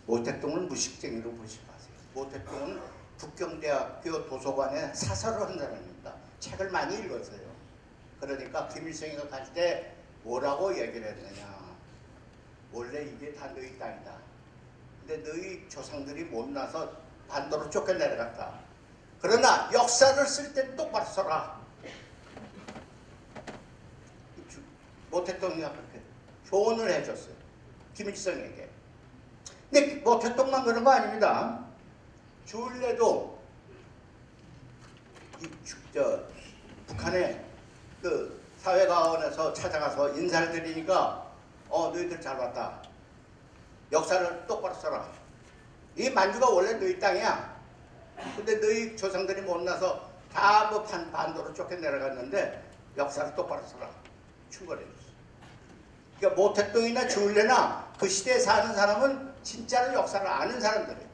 오택동을 무식쟁이로 보지 마세요. 오택동은 북경대학교 도서관에 사설을 한 사람입니다. 책을 많이 읽었어요. 그러니까 김일성이가 갈 때 뭐라고 얘기를 했느냐. 원래 이게 다 너희 땅이다. 근데 너희 조상들이 못나서 반도로 쫓겨내려갔다. 그러나 역사를 쓸 땐 똑바로 써라. 모택동이가 그렇게 조언을 해줬어요. 김일성에게. 근데 모택동만 그런 거 아닙니다. 주울레도 북한의 그 사회가원에서 찾아가서 인사를 드리니까 너희들 잘 왔다. 역사를 똑바로 써라. 이 만주가 원래 너희 땅이야. 근데 너희 조상들이 못나서 다 뭐 반도로 쫓겨 내려갔는데 역사를 똑바로 써라. 충고해줬어. 그러니까 모택동이나 주울레나 그 시대에 사는 사람은 진짜로 역사를 아는 사람들이에요.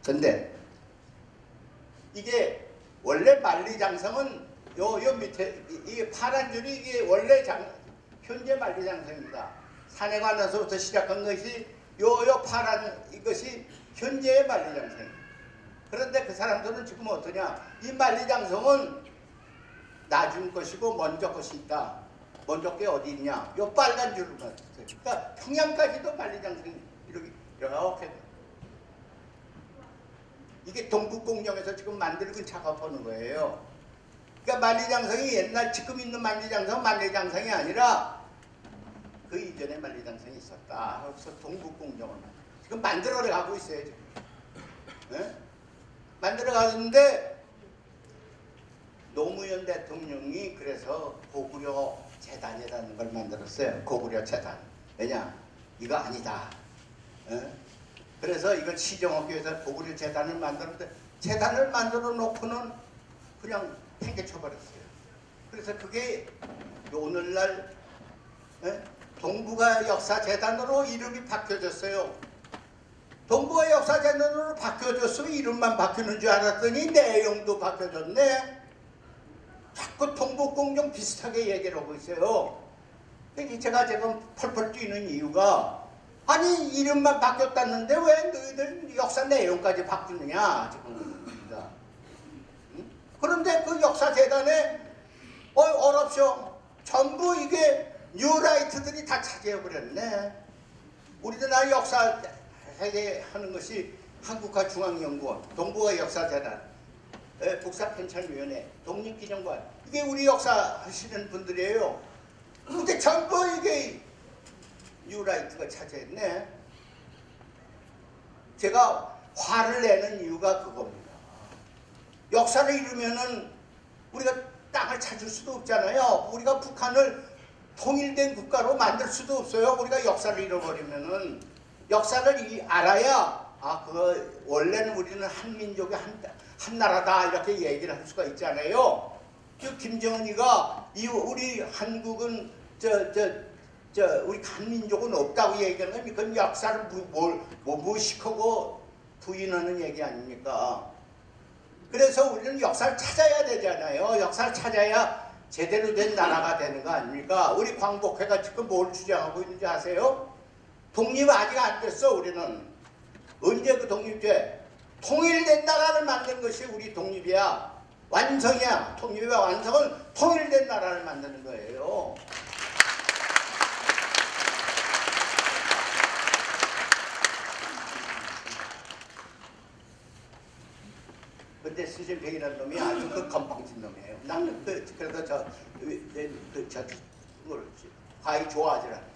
근데 이게 원래 만리장성은 요 밑에 이 파란 줄이 이게 원래 현재 만리장성입니다. 산에 관해서부터 시작한 것이 요 파란 이것이 현재의 만리장성입니다. 그런데 그 사람들은 지금 어떠냐? 이 만리장성은 나중 것이고 먼저 것이 있다. 먼저 게 어디 있냐? 요 빨간 줄을 봤어요. 그러니까 평양까지도 만리장성이 이렇게 이게 동북공정에서 지금 만들고 작업하는 거예요. 그러니까 만리장성이 옛날 지금 있는 만리장성은 만리장성이 아니라 그 이전에 만리장성이 있었다. 그래서 동북공정을 지금 만들어 가고 있어요. 지금. 네? 만들어 가는데 노무현 대통령이 그래서 고구려 재단이라는 걸 만들었어요. 고구려 재단. 왜냐? 이거 아니다. 네? 그래서 이걸 시정하기 위해서 고구려 재단을 만들었는데 재단을 만들어 놓고는 그냥 팽개쳐버렸어요. 그래서 그게 오늘날 동북아 역사재단으로 이름이 바뀌어졌어요. 동북아 역사재단으로 바뀌어졌으면 이름만 바뀌는 줄 알았더니 내용도 바뀌어졌네. 자꾸 동북공정 비슷하게 얘기를 하고 있어요. 제가 지금 펄펄 뛰는 이유가 아니 이름만 바뀌었다는데 왜 너희들 역사 내용까지 바꾸느냐 지금. 응? 그런데 그 역사재단에 어렵쇼. 전부 이게 뉴라이트들이 다 차지해버렸네. 우리나라 역사 하는 것이 한국화중앙연구원, 동북아 역사재단, 북사편찬위원회, 독립기념관 이게 우리 역사 하시는 분들이에요. 근데 전부 이게 뉴라이트가 차지했네. 제가 화를 내는 이유가 그겁니다. 역사를 잃으면은 우리가 땅을 찾을 수도 없잖아요. 우리가 북한을 통일된 국가로 만들 수도 없어요. 우리가 역사를 잃어버리면은 역사를 알아야 그거 원래는 우리는 한민족의 한 나라다 이렇게 얘기를 할 수가 있잖아요. 그 김정은이가 우리 한국은 우리 한민족은 없다고 얘기하는 건 그건 역사를 무식하고 부인하는 얘기 아닙니까? 그래서 우리는 역사를 찾아야 되잖아요. 역사를 찾아야 제대로 된 나라가 되는 거 아닙니까? 우리 광복회가 지금 뭘 주장하고 있는지 아세요? 독립 아직 안 됐어. 우리는 언제 그 독립돼? 통일된 나라를 만드는 것이 우리 독립이야. 완성이야. 통일과 완성은 통일된 나라를 만드는 거예요. 근데 시진핑이라는 놈이 아주 그 건방진 놈이에요. 나는 그래서 과히 좋아하지 않아요.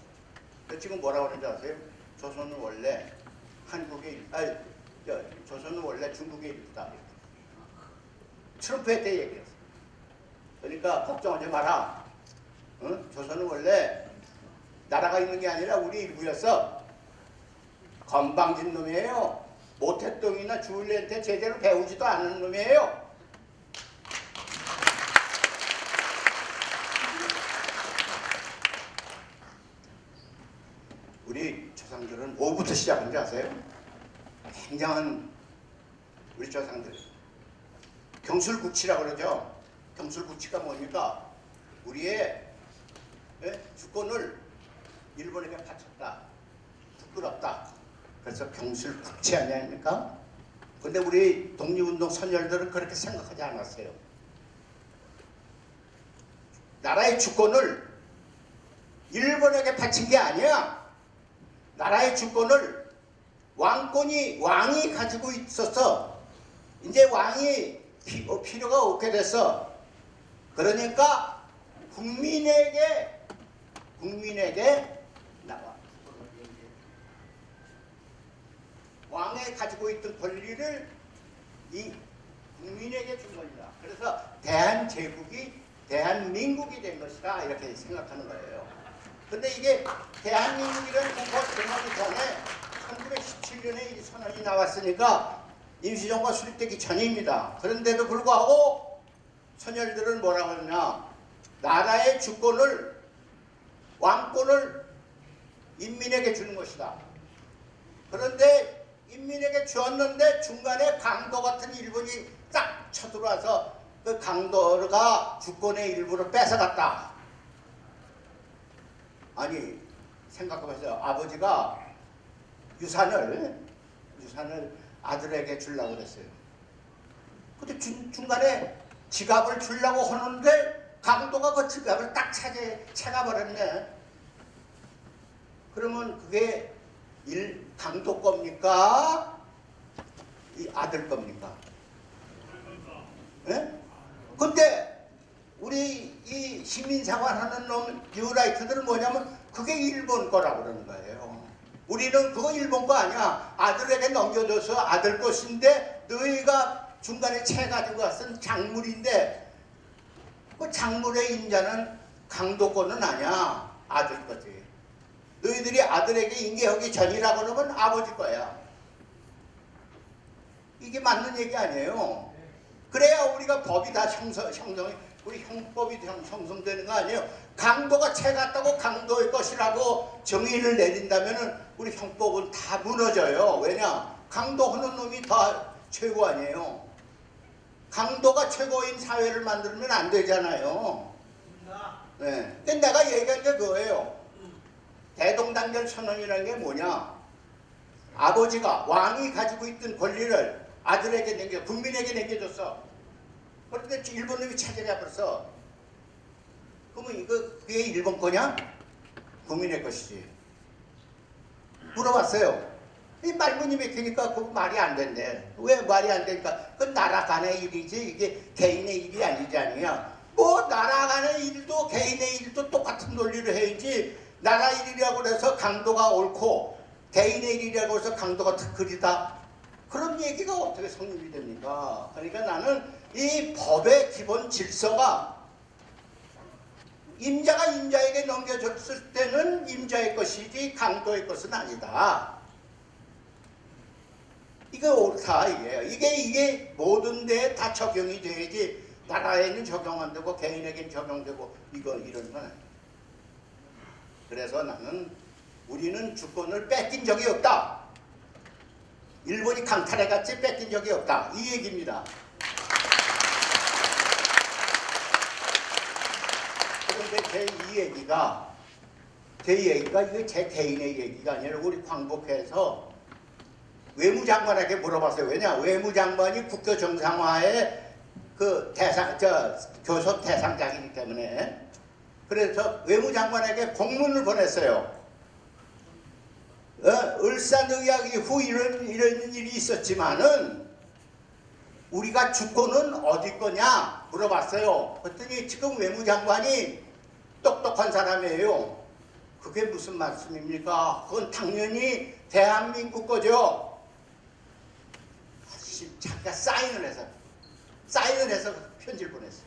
지금 뭐라고 그러는지 아세요? 조선은 원래 조선은 원래 중국의 일부다. 트럼프한테 얘기했어. 그러니까 걱정하지 마라. 응? 조선은 원래 나라가 있는 게 아니라 우리 일부였어. 건방진 놈이에요. 모택동이나 주울레한테 제대로 배우지도 않은 놈이에요. 우리 조상들은 뭐부터 시작한지 아세요? 굉장한 우리 조상들 경술국치라고 그러죠. 경술국치가 뭡니까? 우리의 주권을 일본에게 바쳤다. 부끄럽다. 그래서 경술국치 아닙니까? 근데 우리 독립운동 선열들은 그렇게 생각하지 않았어요. 나라의 주권을 일본에게 바친 게 아니야. 나라의 주권을 왕이 가지고 있어서 이제 왕이 필요가 없게 됐어. 그러니까 국민에게 나와. 왕이 가지고 있던 권리를 이 국민에게 준 겁니다. 그래서 대한제국이 대한민국이 된 것이다 이렇게 생각하는 거예요. 근데 이게 대한민국이라는 국가 정하기 전에 1917년에 이 선언이 나왔으니까 임시정부가 수립되기 전입니다. 그런데도 불구하고 선열들은 뭐라고 하느냐, 나라의 주권을, 왕권을 인민에게 주는 것이다. 그런데 인민에게 주었는데 중간에 강도 같은 일본이 딱 쳐들어와서 그 강도가 주권의 일부를 뺏어갔다. 아니, 생각해보세요. 아버지가 유산을 아들에게 주려고 그랬어요. 근데 중간에 지갑을 주려고 하는데 강도가 그 지갑을 딱 채가버렸네. 그러면 그게 강도 겁니까? 이 아들 겁니까? 예? 근데 우리 이 시민사관하는 놈 뉴라이트들은 뭐냐면 그게 일본 거라고 그러는 거예요. 우리는 그거 일본 거 아니야. 아들에게 넘겨줘서 아들 것인데 너희가 중간에 채가지고 쓴 작물인데 그 작물의 임자는 강도권은 아니야. 아들 거지. 너희들이 아들에게 인계하기 전이라고 그러면 아버지 거야. 이게 맞는 얘기 아니에요. 그래야 우리가 법이 다 우리 형법이 형성되는 거 아니에요. 강도가 채갔다고 강도의 것이라고 정의를 내린다면 우리 형법은 다 무너져요. 왜냐? 강도하는 놈이 다 최고 아니에요. 강도가 최고인 사회를 만들면 안 되잖아요. 네. 근데 내가 얘기한 게 그거예요. 대동단결 선언이라는 게 뭐냐? 아버지가 왕이 가지고 있던 권리를 아들에게 국민에게 남겨줬어. 그런데 일본 놈이 차지해 버렸어. 그러면 그게 일본 거냐? 국민의 것이지. 물어봤어요. 이 말문이 맥히니까 그거 말이 안 된대. 왜 말이 안 되니까? 그 나라 간의 일이지 이게 개인의 일이 아니지 아니냐. 뭐 나라 간의 일도 개인의 일도 똑같은 논리를 해야지. 나라 일이라고 해서 강도가 옳고 개인의 일이라고 해서 강도가 그리다. 그런 얘기가 어떻게 성립이 됩니까? 그러니까 나는 이 법의 기본 질서가 임자가 임자에게 넘겨줬을 때는 임자의 것이지 강도의 것은 아니다. 이게 옳다 이게요. 이게 모든 데에 다 적용이 돼야지 나라에는 적용 안 되고 개인에게는 적용되고 이런 건 아니에요. 그래서 나는 우리는 주권을 뺏긴 적이 없다. 일본이 강탈해갔지 뺏긴 적이 없다. 이 얘기입니다. 그런데 제 얘기가 이게 제 개인의 얘기가 아니라 우리 광복회에서 외무장관에게 물어봤어요. 왜냐? 외무장관이 국교 정상화의 그 교섭 대상자이기 때문에. 그래서 외무장관에게 공문을 보냈어요. 을사늑약 이후 이런 일이 있었지만은 우리가 주권은 어디 거냐 물어봤어요. 그랬더니 지금 외무장관이 똑똑한 사람이에요. 그게 무슨 말씀입니까? 그건 당연히 대한민국 거죠. 자기가 사인을 해서 편지를 보냈어요.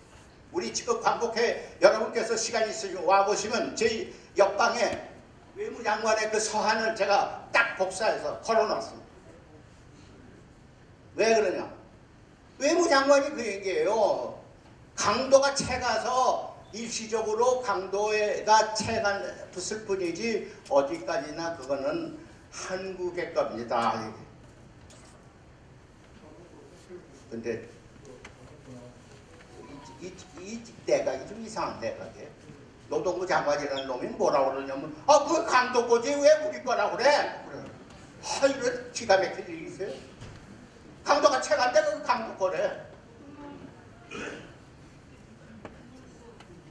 우리 지금 광복회 여러분께서 시간 있으시면 와보시면 저희 옆방에 외무장관의 그 서한을 제가 딱 복사해서 걸어놨습니다. 왜 그러냐? 외무장관이 그 얘기예요. 강도가 채가서 일시적으로 강도가 채가 붙을 뿐이지 어디까지나 그거는 한국의 겁니다. 근데 이 내각이 좀 이상한 내각이에요. 노동부 장관이라는 놈이 뭐라고 그러냐면 그거 강도 거지 왜 우리 거라고 그래? 이런 기가 막힌 일이 있어요. 강도가 채간데 그거 강도 거래.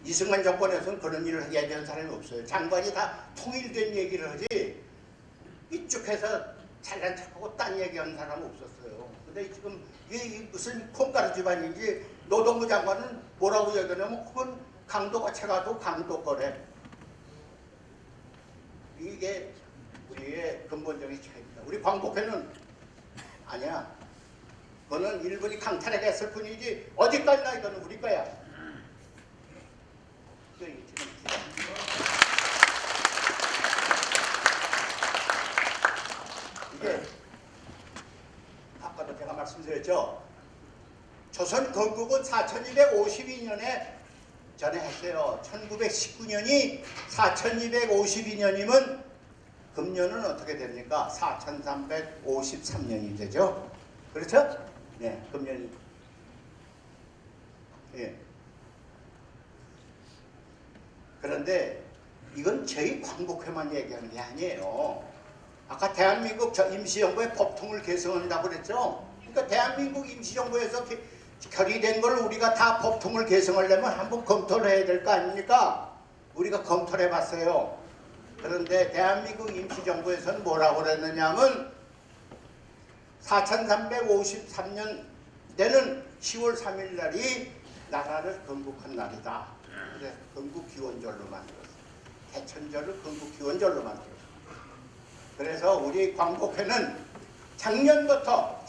이승만 정권에서는 그런 일을 얘기한 사람이 없어요. 장관이 다 통일된 얘기를 하지 이쪽에서 잘난 척하고 딴 얘기하는 사람은 없었어요. 근데 지금 이게 무슨 콩가루 집안인지 노동부 장관은 뭐라고 얘기하냐면 그건 강도가 채가도 강도 거래. 이게 우리의 근본적인 차이입니다. 우리 광복회는 아니야. 그거는 일본이 강탈해 갔을 뿐이지 어디까지나 이거는 우리 거야. 이게 아까도 제가 말씀드렸 했죠. 조선 건국은 4252년에 전에 했어요. 1919년이 4252년이면 금년은 어떻게 됩니까? 4353년이 되죠. 그렇죠? 네, 금년이. 예. 그런데 이건 저희 광복회만 얘기하는 게 아니에요. 아까 대한민국 임시정부의 법통을 개정한다고 그랬죠. 그러니까 대한민국 임시정부에서 결의된 걸 우리가 다 법통을 개정하려면 한번 검토를 해야 될 거 아닙니까? 우리가 검토를 해봤어요. 그런데 대한민국 임시정부에서는 뭐라고 그랬느냐 하면 4353년 되는 10월 3일 날이 나라를 건국한 날이다. 그래서 건국기원절로 만들었어요. 대천절을 건국기원절로 만들었어요. 그래서 우리 광복회는 작년부터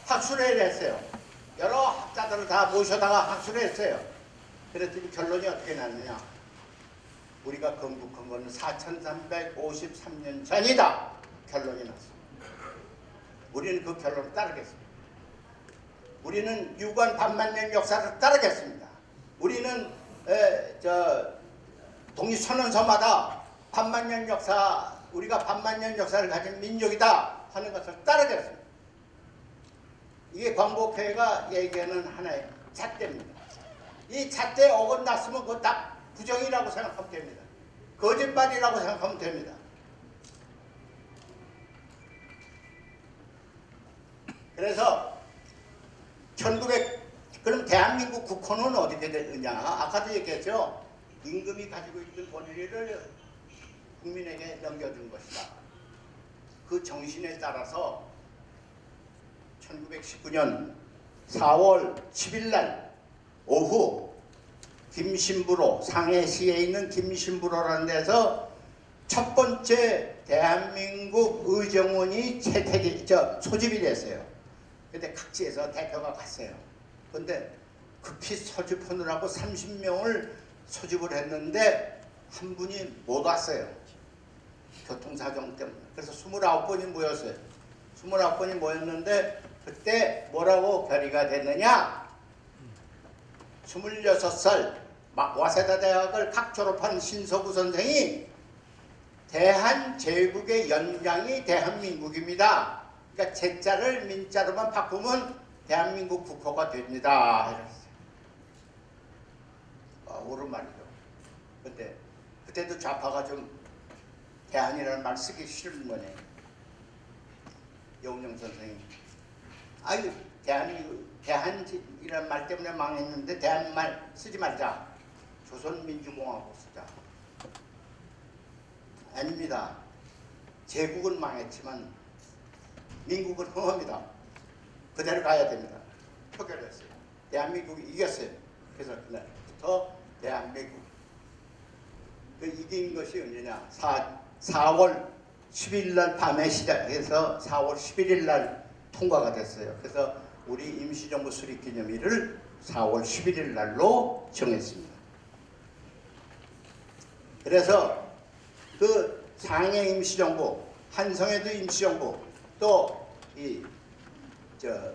학술회를 했어요. 여러 학자들을 다 모셔다가 학술을 했어요. 그랬더니 결론이 어떻게 났느냐. 우리가 건국한 것은 4353년 전이다. 결론이 났습니다. 우리는 그 결론을 따르겠습니다. 우리는 유관 반만년 역사를 따르겠습니다. 우리는 독립선언서마다 반만년 역사, 우리가 반만년 역사를 가진 민족이다 하는 것을 따르겠습니다. 이게 광복회가 얘기하는 하나의 잣대입니다. 이 잣대에 어긋났으면 그거 다 부정이라고 생각하면 됩니다. 거짓말이라고 생각하면 됩니다. 그래서 그럼 대한민국 국호는 어디게 되느냐? 아까도 얘기했죠. 임금이 가지고 있던 권리를 국민에게 넘겨준 것이다. 그 정신에 따라서 1919년 4월 10일 날 오후 김신부로, 상해시에 있는 김신부로라는 데서 첫 번째 대한민국 의정원이 소집이 됐어요. 근데 각지에서 대표가 갔어요. 근데 급히 소집하느라고 30명을 소집을 했는데 한 분이 못 왔어요. 교통사정 때문에. 그래서 29번이 모였어요. 29번이 모였는데 그때 뭐라고 결의가 됐느냐? 26살 와세다 대학을 각 졸업한 신서구 선생이 대한제국의 연장이 대한민국입니다. 그러니까 제자를 민자로만 바꾸면 대한민국 국호가 됩니다. 이랬어요. 옳은 말이죠. 근데 그때도 좌파가 좀 대한이라는 말 쓰기 싫은 거네. 영영 선생이 아유 대한이라는 말 때문에 망했는데 대한 말 쓰지 말자. 조선민주공화국 쓰자. 아닙니다. 제국은 망했지만 민국은 흥합니다. 그대로 가야 됩니다. 표결했어요. 대한민국이 이겼어요. 그래서 그날부터 대한민국 이긴 것이 언제냐? 4월 10일 날 밤에 시작해서 4월 11일 날 통과가 됐어요. 그래서 우리 임시정부 수립기념일을 4월 11일 날로 정했습니다. 그래서 그 상해 임시정부, 한성에도 임시정부, 또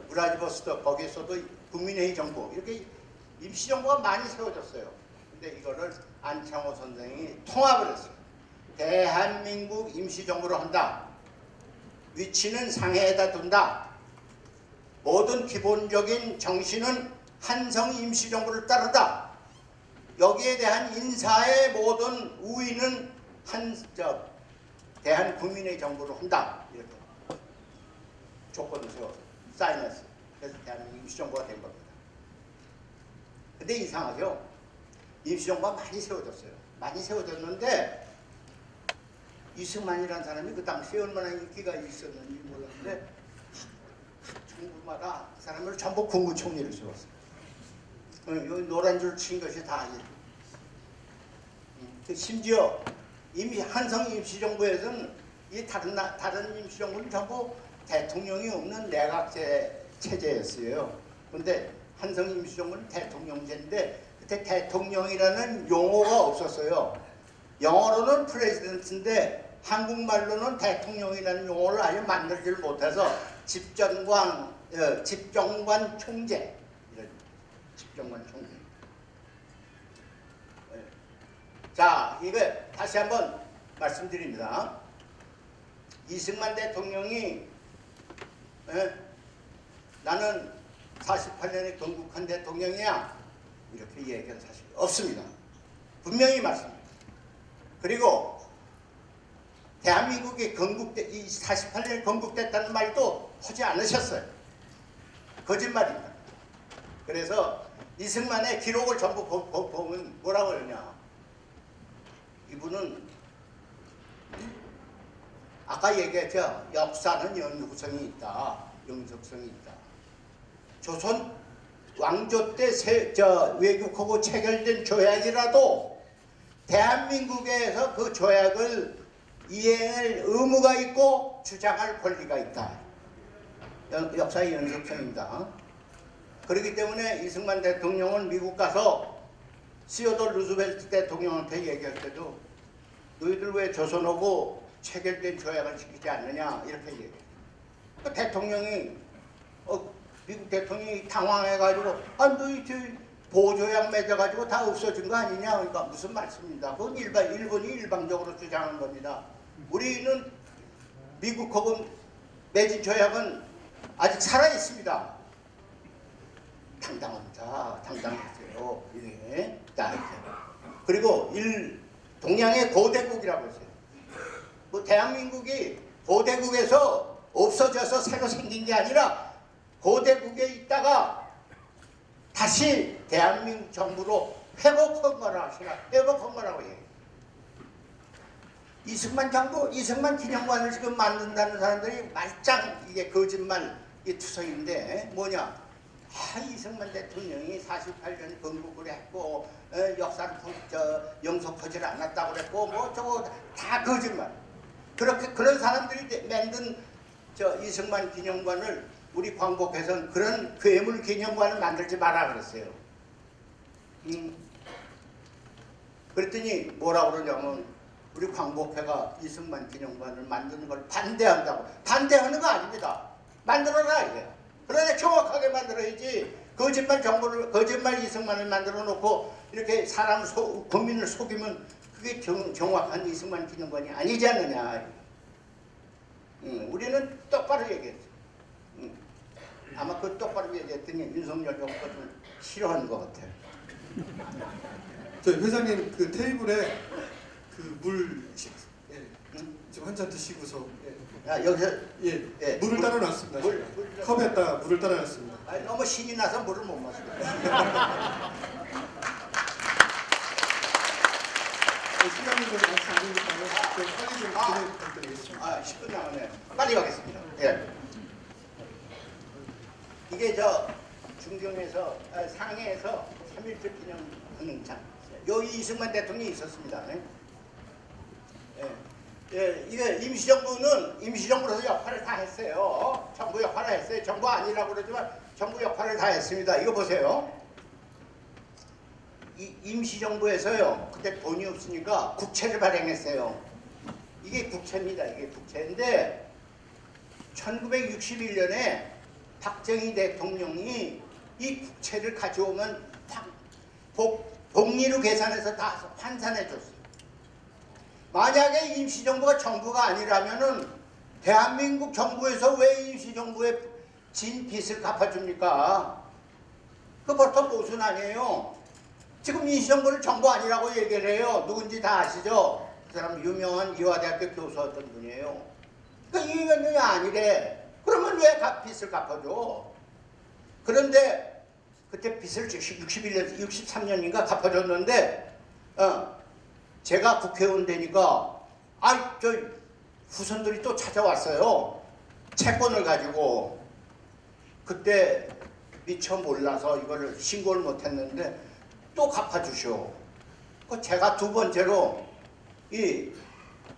우라지버스도 거기서도 국민회의 정부 이렇게 임시정부가 많이 세워졌어요. 근데 이거를 안창호 선생이 통합을 했어요. 대한민국 임시정부로 한다. 위치는 상해에다 둔다. 모든 기본적인 정신은 한성 임시정부를 따르다. 여기에 대한 인사의 모든 우위는 대한국민의 정부로 한다. 이렇게 조건을 세워서 사인했어요. 그래서 대한민국 임시정부가 된 겁니다. 근데 이상하죠? 임시정부가 많이 세워졌어요. 많이 세워졌는데 이승만이라는 사람이 그 당시에 얼마나 인기가 있었는지 몰랐는데 각 정부마다 그 사람을 전부 국무총리를 세웠어요. 여기 노란 줄 친 것이 다 심지어 한성 임시정부에서는 이 다른 임시정부는 전부 대통령이 없는 내각제 체제였어요. 그런데 한성 임시정부는 대통령제인데 그때 대통령이라는 용어가 없었어요. 영어로는 프레지던트인데 한국말로는 대통령이라는 용어를 아예 만들지를 못해서 집정관 집정관 총재, 이런 집정관 총재. 자, 이거 다시 한번 말씀드립니다. 이승만 대통령이 나는 48년에 건국한 대통령이야 이렇게 얘기한 사실이 없습니다. 분명히 말씀드립니다. 그리고 대한민국이 이 48년에 건국됐다는 말도 하지 않으셨어요. 거짓말입니다. 그래서 이승만의 기록을 전부 보면 뭐라고 그러냐. 이분은 아까 얘기했죠. 역사는 연속성이 있다. 연속성이 있다. 조선 왕조 때 외국하고 체결된 조약이라도 대한민국에서 그 조약을 이행할 의무가 있고 주장할 권리가 있다. 역사의 연속성입니다. 그렇기 때문에 이승만 대통령은 미국 가서 시어도 루즈벨트 대통령한테 얘기할 때도 너희들 왜 조선하고 체결된 조약을 지키지 않느냐 이렇게 얘기해요. 그 대통령이 미국 대통령이 당황해가지고 너희 보조약 맺어가지고 다 없어진 거 아니냐. 그러니까 무슨 말씀입니다. 그건 일본이 일방적으로 주장한 겁니다. 우리는 미국하고 맺은 조약은 아직 살아 있습니다. 당당합니다. 당당했어요. 예. 자, 이렇게. 그리고 동양의 고대국이라고 했어요. 뭐 대한민국이 고대국에서 없어져서 새로 생긴 게 아니라 고대국에 있다가 다시 대한민국 정부로 회복한 거라고 해요. 이승만 정부, 이승만 기념관을 지금 만든다는 사람들이 말짱 이게 거짓말 투성인데 뭐냐? 이승만 대통령이 48년 건국을 했고 역사를 영속하지 않았다고 그랬고 뭐 저거 다 거짓말. 그런 사람들이 만든 이승만 기념관을 우리 광복회에서는 그런 괴물 기념관을 만들지 마라 그랬어요. 그랬더니 뭐라고 그러냐면 우리 광복회가 이승만 기념관을 만드는 걸 반대한다고. 반대하는 거 아닙니다. 만들어라 이래요. 그러나 정확하게 만들어야지 거짓말 이승만을 만들어 놓고 이렇게 국민을 속이면 그게 정확한 이승만 기념관이 아니지 않느냐. 우리는 똑바로 얘기했죠. 아마 그 똑바로 얘기했더니 윤석열 정부가 좀 싫어하는 것 같아요. 저희 회장님 그 테이블에 그 물 지금 한 잔 드시고서 여기서 물을 따라놨습니다. 컵에다 물을 따라놨습니다. 너무 신이 나서 물을 못 마시고. 시간이 좀 많지 않으니까요. 빨리 좀 진행 부탁드리겠습니다. 10분 남았네요. 빨리 가겠습니다. 이게 중경에서 상해에서 3.1절 기념 공연장. 여기 이승만 대통령이 있었습니다. 이게 임시정부로서 역할을 다 했어요. 정부 역할을 했어요. 정부 아니라고 그러지만 정부 역할을 다 했습니다. 이거 보세요. 이 임시정부에서요. 그때 돈이 없으니까 국채를 발행했어요. 이게 국채입니다. 이게 국채인데 1961년에 박정희 대통령이 이 국채를 가져오면 복리로 계산해서 다 환산해 줬어요. 만약에 임시정부가 정부가 아니라면은 대한민국 정부에서 왜 임시정부에 진 빚을 갚아줍니까? 그 벌써 모순 아니에요. 지금 임시정부를 정부 아니라고 얘기를 해요. 누군지 다 아시죠? 그 사람 유명한 이화대학교 교수였던 분이에요. 그러니까 이게 아니래. 그러면 왜 빚을 갚아줘? 그런데 그때 빚을 63년인가 갚아줬는데 제가 국회의원 되니까 저 후손들이 또 찾아왔어요. 채권을 가지고. 그때 미처 몰라서 이거를 신고를 못했는데 또 갚아주시오. 제가 두 번째로 이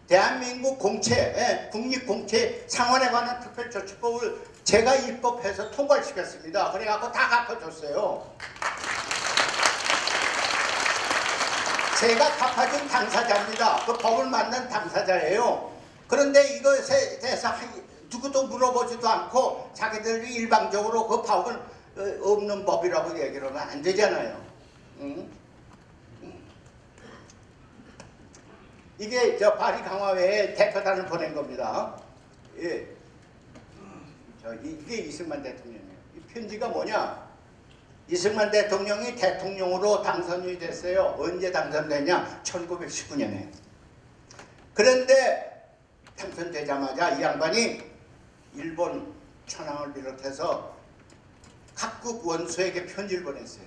대한민국 공채, 국립공채 상환에 관한 특별조치법을 제가 입법해서 통과시켰습니다. 그래갖고 다 갚아줬어요. 제가 갚아준 당사자입니다. 그 법을 만든 당사자예요. 그런데 이것에 대해서 누구도 물어보지도 않고 자기들이 일방적으로 그 파업은 없는 법이라고 얘기를 하면 안 되잖아요. 응? 이게 저 파리 강화회에 대표단을 보낸 겁니다. 예. 이게 이승만 대통령이에요. 이 편지가 뭐냐? 이승만 대통령이 대통령으로 당선이 됐어요. 언제 당선되냐? 1919년에. 그런데 당선되자마자 이 양반이 일본 천황을 비롯해서 각국 원수에게 편지를 보냈어요.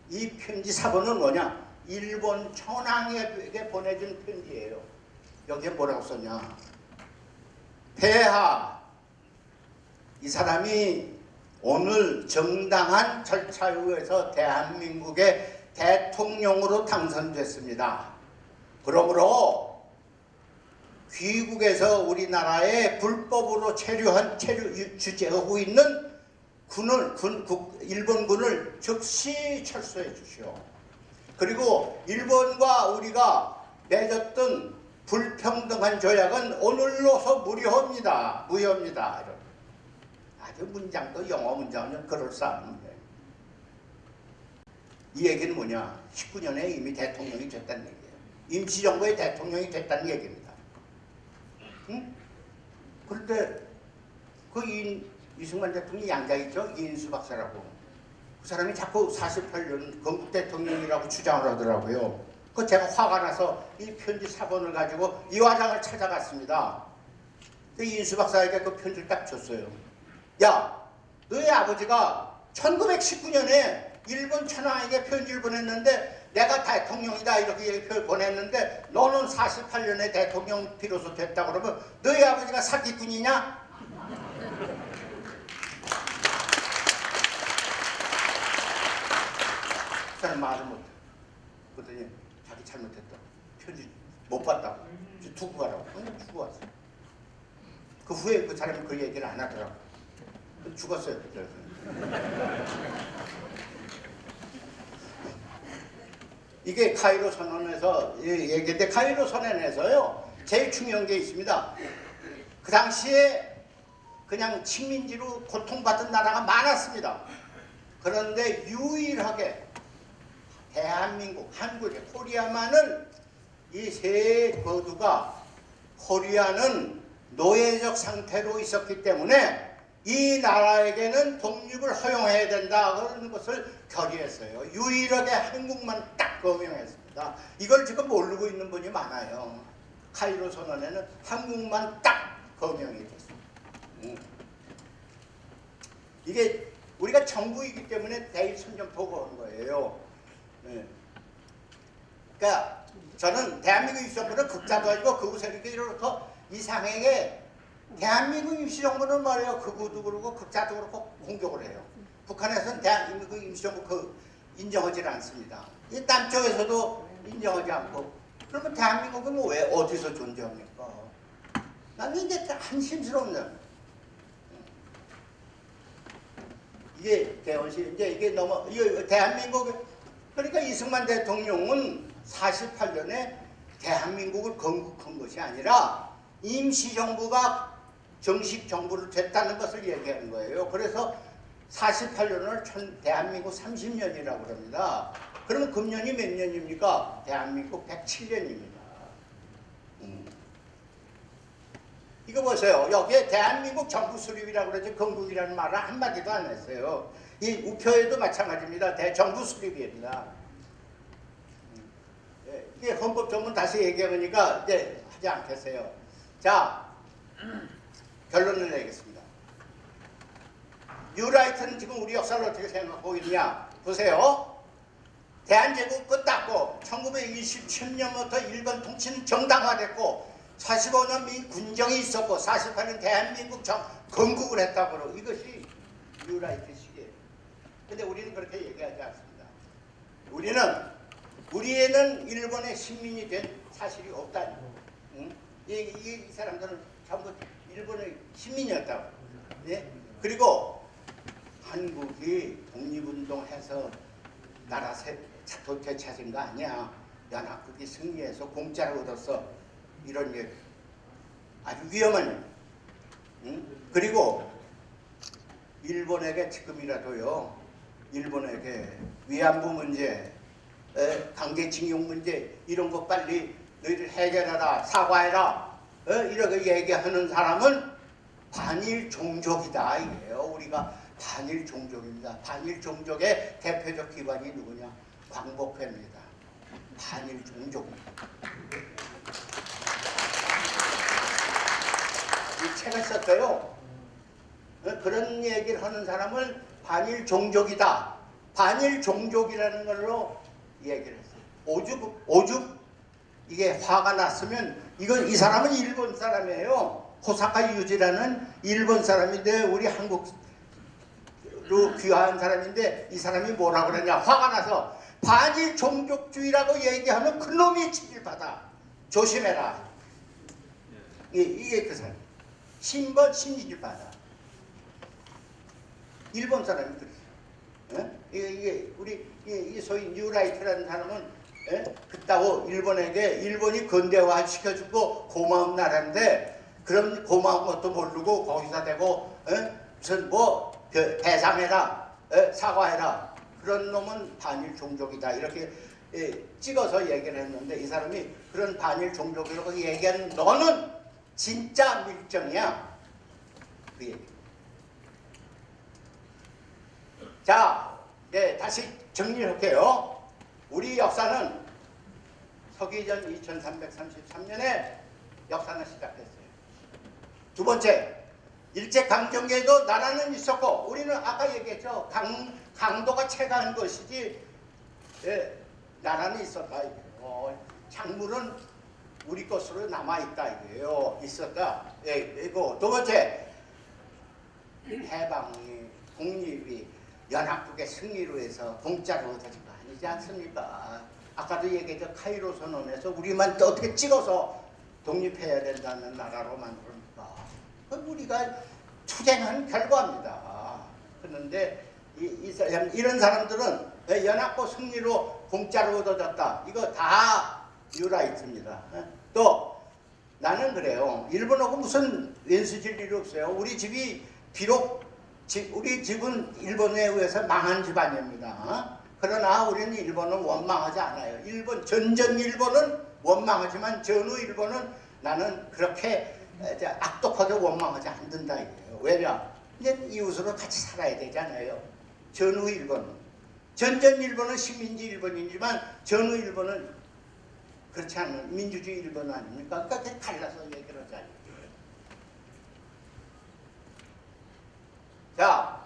이 편지 사본은 뭐냐? 일본 천황에게 보내준 편지예요. 여기에 뭐라고 썼냐? 폐하, 이 사람이 오늘 정당한 절차에 의해서 대한민국의 대통령으로 당선됐습니다. 그러므로 귀국에서 우리나라에 불법으로 주재하고 있는 일본군을 즉시 철수해 주시오. 그리고 일본과 우리가 맺었던 불평등한 조약은 오늘로서 무효입니다. 아주 문장도 영어 문장은 그럴싸한 거예요. 이 얘기는 뭐냐? 19년에 이미 대통령이 됐다는 얘기예요. 임시정부의 대통령이 됐다는 얘기입니다. 응? 그런데 그 이승만 대통령이 양자 있죠? 이인수 박사라고. 그 사람이 자꾸 48년 건국 대통령이라고 주장을 하더라고요. 그 제가 화가 나서 이 편지 사본을 가지고 이 화장을 찾아갔습니다. 이인수 박사에게 그 편지를 딱 줬어요. 야, 너희 아버지가 1919년에 일본 천황에게 편지를 보냈는데 내가 대통령이다 이렇게 얘기를 보냈는데 너는 48년에 대통령 비로소 됐다 그러면 너희 아버지가 사기꾼이냐? 그 사람 말을 못해. 그랬더니 자기 잘못했다. 편지 못 봤다고. 두고 가라고. 그냥 두고 왔어. 그 후에 그 사람이 그 얘기를 안 하더라고. 죽었어요. 이게 카이로 선언에서 얘기인데 카이로 선언에서요 제일 중요한 게 있습니다. 그 당시에 그냥 식민지로 고통받은 나라가 많았습니다. 그런데 유일하게 대한민국, 한국의 코리아만은 이 세 거두가 코리아는 노예적 상태로 있었기 때문에 이 나라에게는 독립을 허용해야 된다 그런 것을 결의했어요. 유일하게 한국만 딱 거명했습니다. 이걸 지금 모르고 있는 분이 많아요. 카이로 선언에는 한국만 딱 거명이 됐습니다. 이게 우리가 정부이기 때문에 대일 선전포고한 거예요. 그러니까 저는 대한민국 임시정부는 극자도 아니고 극우 세력이로부터 이상하게 대한민국 임시정부는 말이에요. 극우도 그렇고 극자도 그렇고 공격을 해요. 북한에서는 대한민국 임시정부 인정하지 않습니다. 이 남쪽에서도 인정하지 않고 그러면 대한민국은 뭐 왜 어디서 존재합니까? 난 이게 한심스럽네. 이게 개헌시 이제 이게 너무 대한민국 그러니까 이승만 대통령은 48년에 대한민국을 건국한 것이 아니라 임시정부가 정식 정부를 됐다는 것을 얘기하는 거예요. 그래서 48년을 대한민국 30년이라고 그럽니다. 그러면 금년이 몇 년입니까? 대한민국 107년입니다. 이거 보세요. 여기에 대한민국 정부 수립이라고 그러지 건국이라는 말을 한마디도 안 했어요. 이 우표에도 마찬가지입니다. 대정부 수립입니다. 이게 헌법 전문 다시 얘기해보니까 이제 하지 않겠어요. 자, 결론을 내겠습니다. 뉴라이트는 지금 우리 역사를 어떻게 생각하고 있느냐? 보세요. 대한제국 끝났고 1927년부터 일본 통치는 정당화됐고 45년 미 군정이 있었고 48년 대한민국 건국을 했다고 그러고 이것이 뉴라이트 시기예요. 근데 우리는 그렇게 얘기하지 않습니다. 우리에는 일본의 식민이 된 사실이 없다니. 응? 이 사람들은 전부 일본의 식민이었다고. 네? 그리고 한국이 독립운동해서 나라 되찾은 거 아니야. 연합국이 승리해서 공짜로 얻었어. 이런 얘기. 아주 위험한 얘기. 응? 그리고 일본에게 지금이라도요, 일본에게 위안부 문제, 강제징용 문제 이런 거 빨리 너희들 해결해라, 사과해라, 이렇게 얘기하는 사람은 반일 종족이다 이게요. 우리가 반일 종족입니다. 반일 종족의 대표적 기관이 누구냐? 광복회입니다. 반일 종족. 이 책을 썼어요. 그런 얘기를 하는 사람을 반일 종족이다. 반일 종족이라는 걸로 얘기를 했어요. 오죽 이게 화가 났으면 이 사람은 일본 사람이에요. 호사카 유지라는 일본 사람인데 우리 한국으로 귀화한 사람인데 이 사람이 뭐라 그러냐? 화가 나서 반일 종족주의라고 얘기하면 그놈이 징계받아. 조심해라. 이게 그 사람. 심지받아. 일본 사람이 그랬어요. 이게 우리 이 소위 뉴라이트라는 사람은 그따고 일본이 근대화 시켜주고 고마운 나라인데 그런 고마운 것도 모르고 거기서 대고 무슨 뭐 배상해라, 사과해라, 그런 놈은 반일 종족이다 이렇게 찍어서 얘기를 했는데 이 사람이 그런 반일 종족이라고 얘기한 너는 진짜 밀정이야. 그 얘기. 자, 다시 정리할게요. 우리 역사는 서기전 2333년에 역사는 시작됐어요. 두 번째, 일제강점기에도 나라는 있었고 우리는 아까 얘기했죠. 강도가 체가한 것이지 나라는 있었다. 작물은 우리 것으로 남아있다 이거예요. 있었다. 이거 두 번째, 해방이 독립이 연합국의 승리로 해서 공짜로 얻어진 거 아니지 않습니까? 아까도 얘기했죠. 카이로 선언에서 우리만 또 어떻게 찍어서 독립해야 된다는 나라로 만들었습니까? 그건 우리가 투쟁한 결과입니다. 그런데 이런 사람들은 연합국 승리로 공짜로 얻어졌다. 이거 다 뉴라이트입니다. 또 나는 그래요. 일본하고 무슨 왼수질 일이 없어요. 우리 집이 비록 우리 집은 일본에 의해서 망한 집안입니다. 그러나 우리는 일본은 원망하지 않아요. 전전 일본은 원망하지만 전후 일본은 나는 그렇게 악독하게 원망하지 않는다 이거예요. 왜냐? 이제 이웃으로 같이 살아야 되잖아요. 전후 일본은. 전전 일본은 식민지 일본이지만 전후 일본은 그렇지 않은 민주주의 일본 아닙니까? 그러니까 갈라서 얘기를 하자. 자,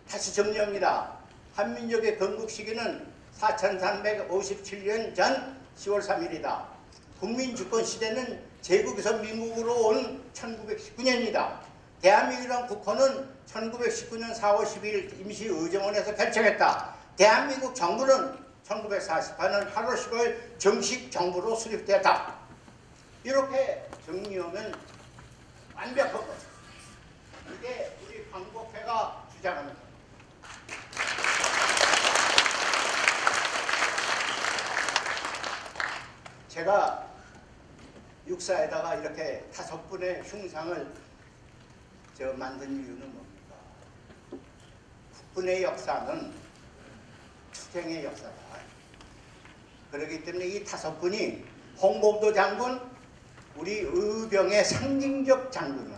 다시 정리합니다. 한민족의 건국 시기는 4357년 전 10월 3일이다. 국민주권 시대는 제국에서 민국으로 온 1919년이다. 대한민국이란 국호는 1919년 4월 12일 임시의정원에서 결정했다. 대한민국 정부는 1948년 8월 15일 정식 정부로 수립되었다. 이렇게 정리하면 완벽한 거죠. 이게 우리 광복회가 주장하는 겁니다. 제가 육사에다가 이렇게 5분의 흉상을 만든 이유는 뭡니까? 국군의 역사는 투쟁의 역사다. 그렇기 때문에 이 5분이 홍범도 장군, 우리 의병의 상징적 장군이야.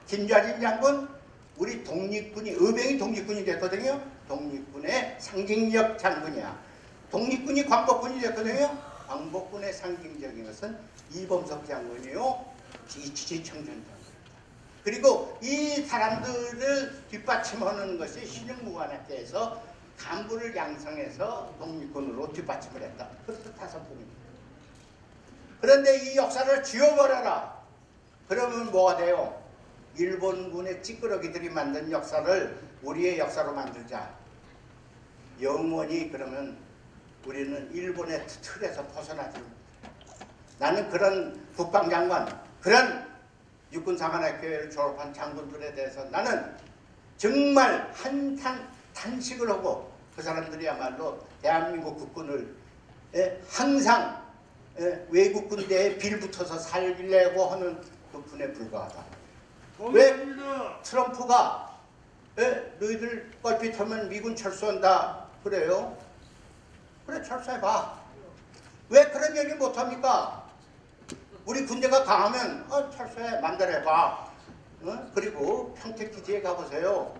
김좌진 장군, 우리 독립군이, 의병이 독립군이 됐거든요. 독립군의 상징적 장군이야. 독립군이 광복군이 됐거든요. 광복군의 상징적인 것은 이범석 장군이요, 이치지 청전장군입니다. 그리고 이 사람들을 뒷받침하는 것이 신흥무관학회에서 간부를 양성해서 독립군으로 뒷받침을 했다. 그래서 5분입니다. 그런데 이 역사를 지워버려라. 그러면 뭐가 돼요? 일본군의 찌끄러기들이 만든 역사를 우리의 역사로 만들자. 영원히 그러면 우리는 일본의 틀에서 벗어나지 못해. 나는 그런 국방장관, 그런 육군사관학교를 졸업한 장군들에 대해서 나는 정말 탄식을 하고 그 사람들이야말로 대한민국 국군을 항상 외국 군대에 빌붙어서 살려고 하는 그 군에 불과하다. 왜 트럼프가 너희들 뻘핏하면 미군 철수한다 그래요? 그래 철수해봐. 왜 그런 얘기 못합니까? 우리 군대가 강하면 철수해 만들어봐. 그리고 평택기지에 가보세요.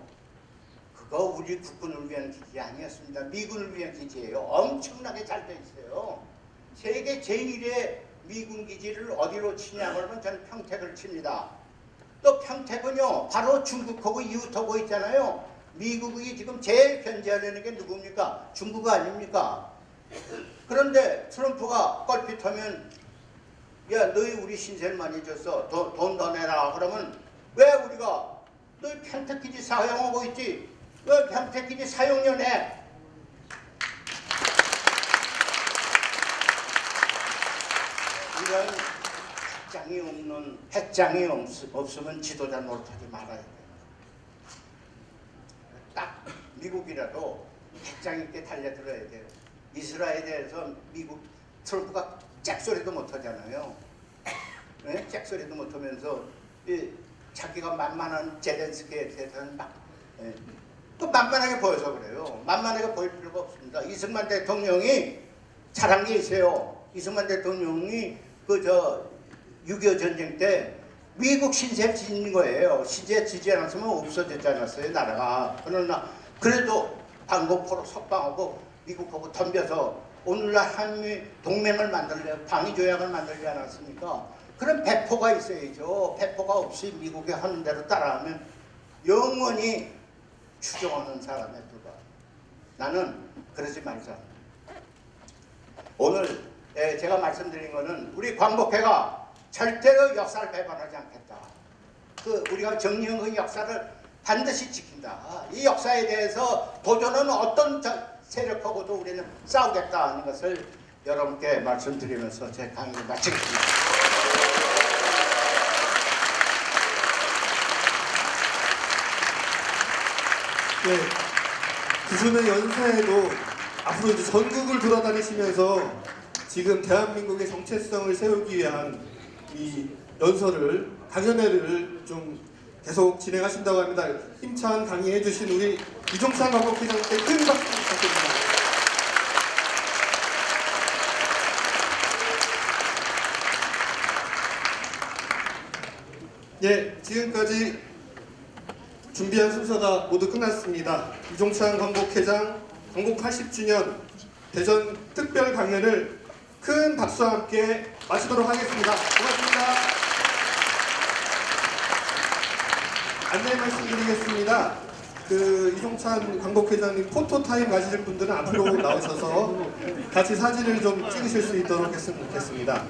그거 우리 국군을 위한 기지 아니었습니다. 미군을 위한 기지예요. 엄청나게 잘 돼 있어요. 세계 제1의 미군 기지를 어디로 치냐 그러면 저는 평택을 칩니다. 또 평택은요 바로 중국하고 이웃하고 있잖아요. 미국이 지금 제일 견제하려는 게 누굽니까? 중국 아닙니까? 그런데 트럼프가 껄핏하면 야 너희 우리 신세를 많이 줬어. 돈 더 내라. 그러면 왜 우리가 너희 평택기지 사용하고 있지? 왜 평택기지 사용료 내? 이런 핵장이 없으면 지도자 노릇하지 말아야 돼요. 딱 미국이라도 핵장 있게 달려들어야 돼요. 이스라엘에서 미국 트럼프가 짝소리도 못하잖아요. 네? 짝소리도 못하면서 자기가 만만한 제렌스키에 대해서는 막 또 만만하게 보여서 그래요. 만만하게 보일 필요가 없습니다. 이승만 대통령이 잘한 게 있어요. 이승만 대통령이 6.25 전쟁 때 미국 신세 지닌 거예요. 신세 지지 않았으면 없어졌지 않았어요, 나라가. 그러나 그래도 방공포로 석방하고 미국하고 덤벼서 오늘날 한미 동맹을 만들려, 방위조약을 만들지 않았습니까? 그런 배포가 있어야죠. 배포가 없이 미국이 하는 대로 따라하면 영원히 추종하는 사람에 불과. 나는 그러지 말자. 오늘 제가 말씀드린 거는 우리 광복회가 절대로 역사를 배반하지 않겠다. 우리가 정리한 그 역사를 반드시 지킨다. 이 역사에 대해서 도전은 어떤 세력하고도 우리는 싸우겠다 하는 것을 여러분께 말씀드리면서 제 강의를 마치겠습니다. 네, 구순의 연사에도 앞으로 이제 전국을 돌아다니시면서 지금 대한민국의 정체성을 세우기 위한 이 연설을, 강연회를 좀 계속 진행하신다고 합니다. 힘찬 강의해 주신 우리 이종찬 광복회장님께 큰 박수 부탁드립니다. 예, 지금까지 준비한 순서가 모두 끝났습니다. 이종찬 광복회장 광복 80주년 대전 특별 강연을 큰 박수와 함께 마치도록 하겠습니다. 고맙습니다. 안내 말씀드리겠습니다. 이종찬 광복회장님 포토타임 가지실 분들은 앞으로 나오셔서 같이 사진을 좀 찍으실 수 있도록 했으면 좋겠습니다.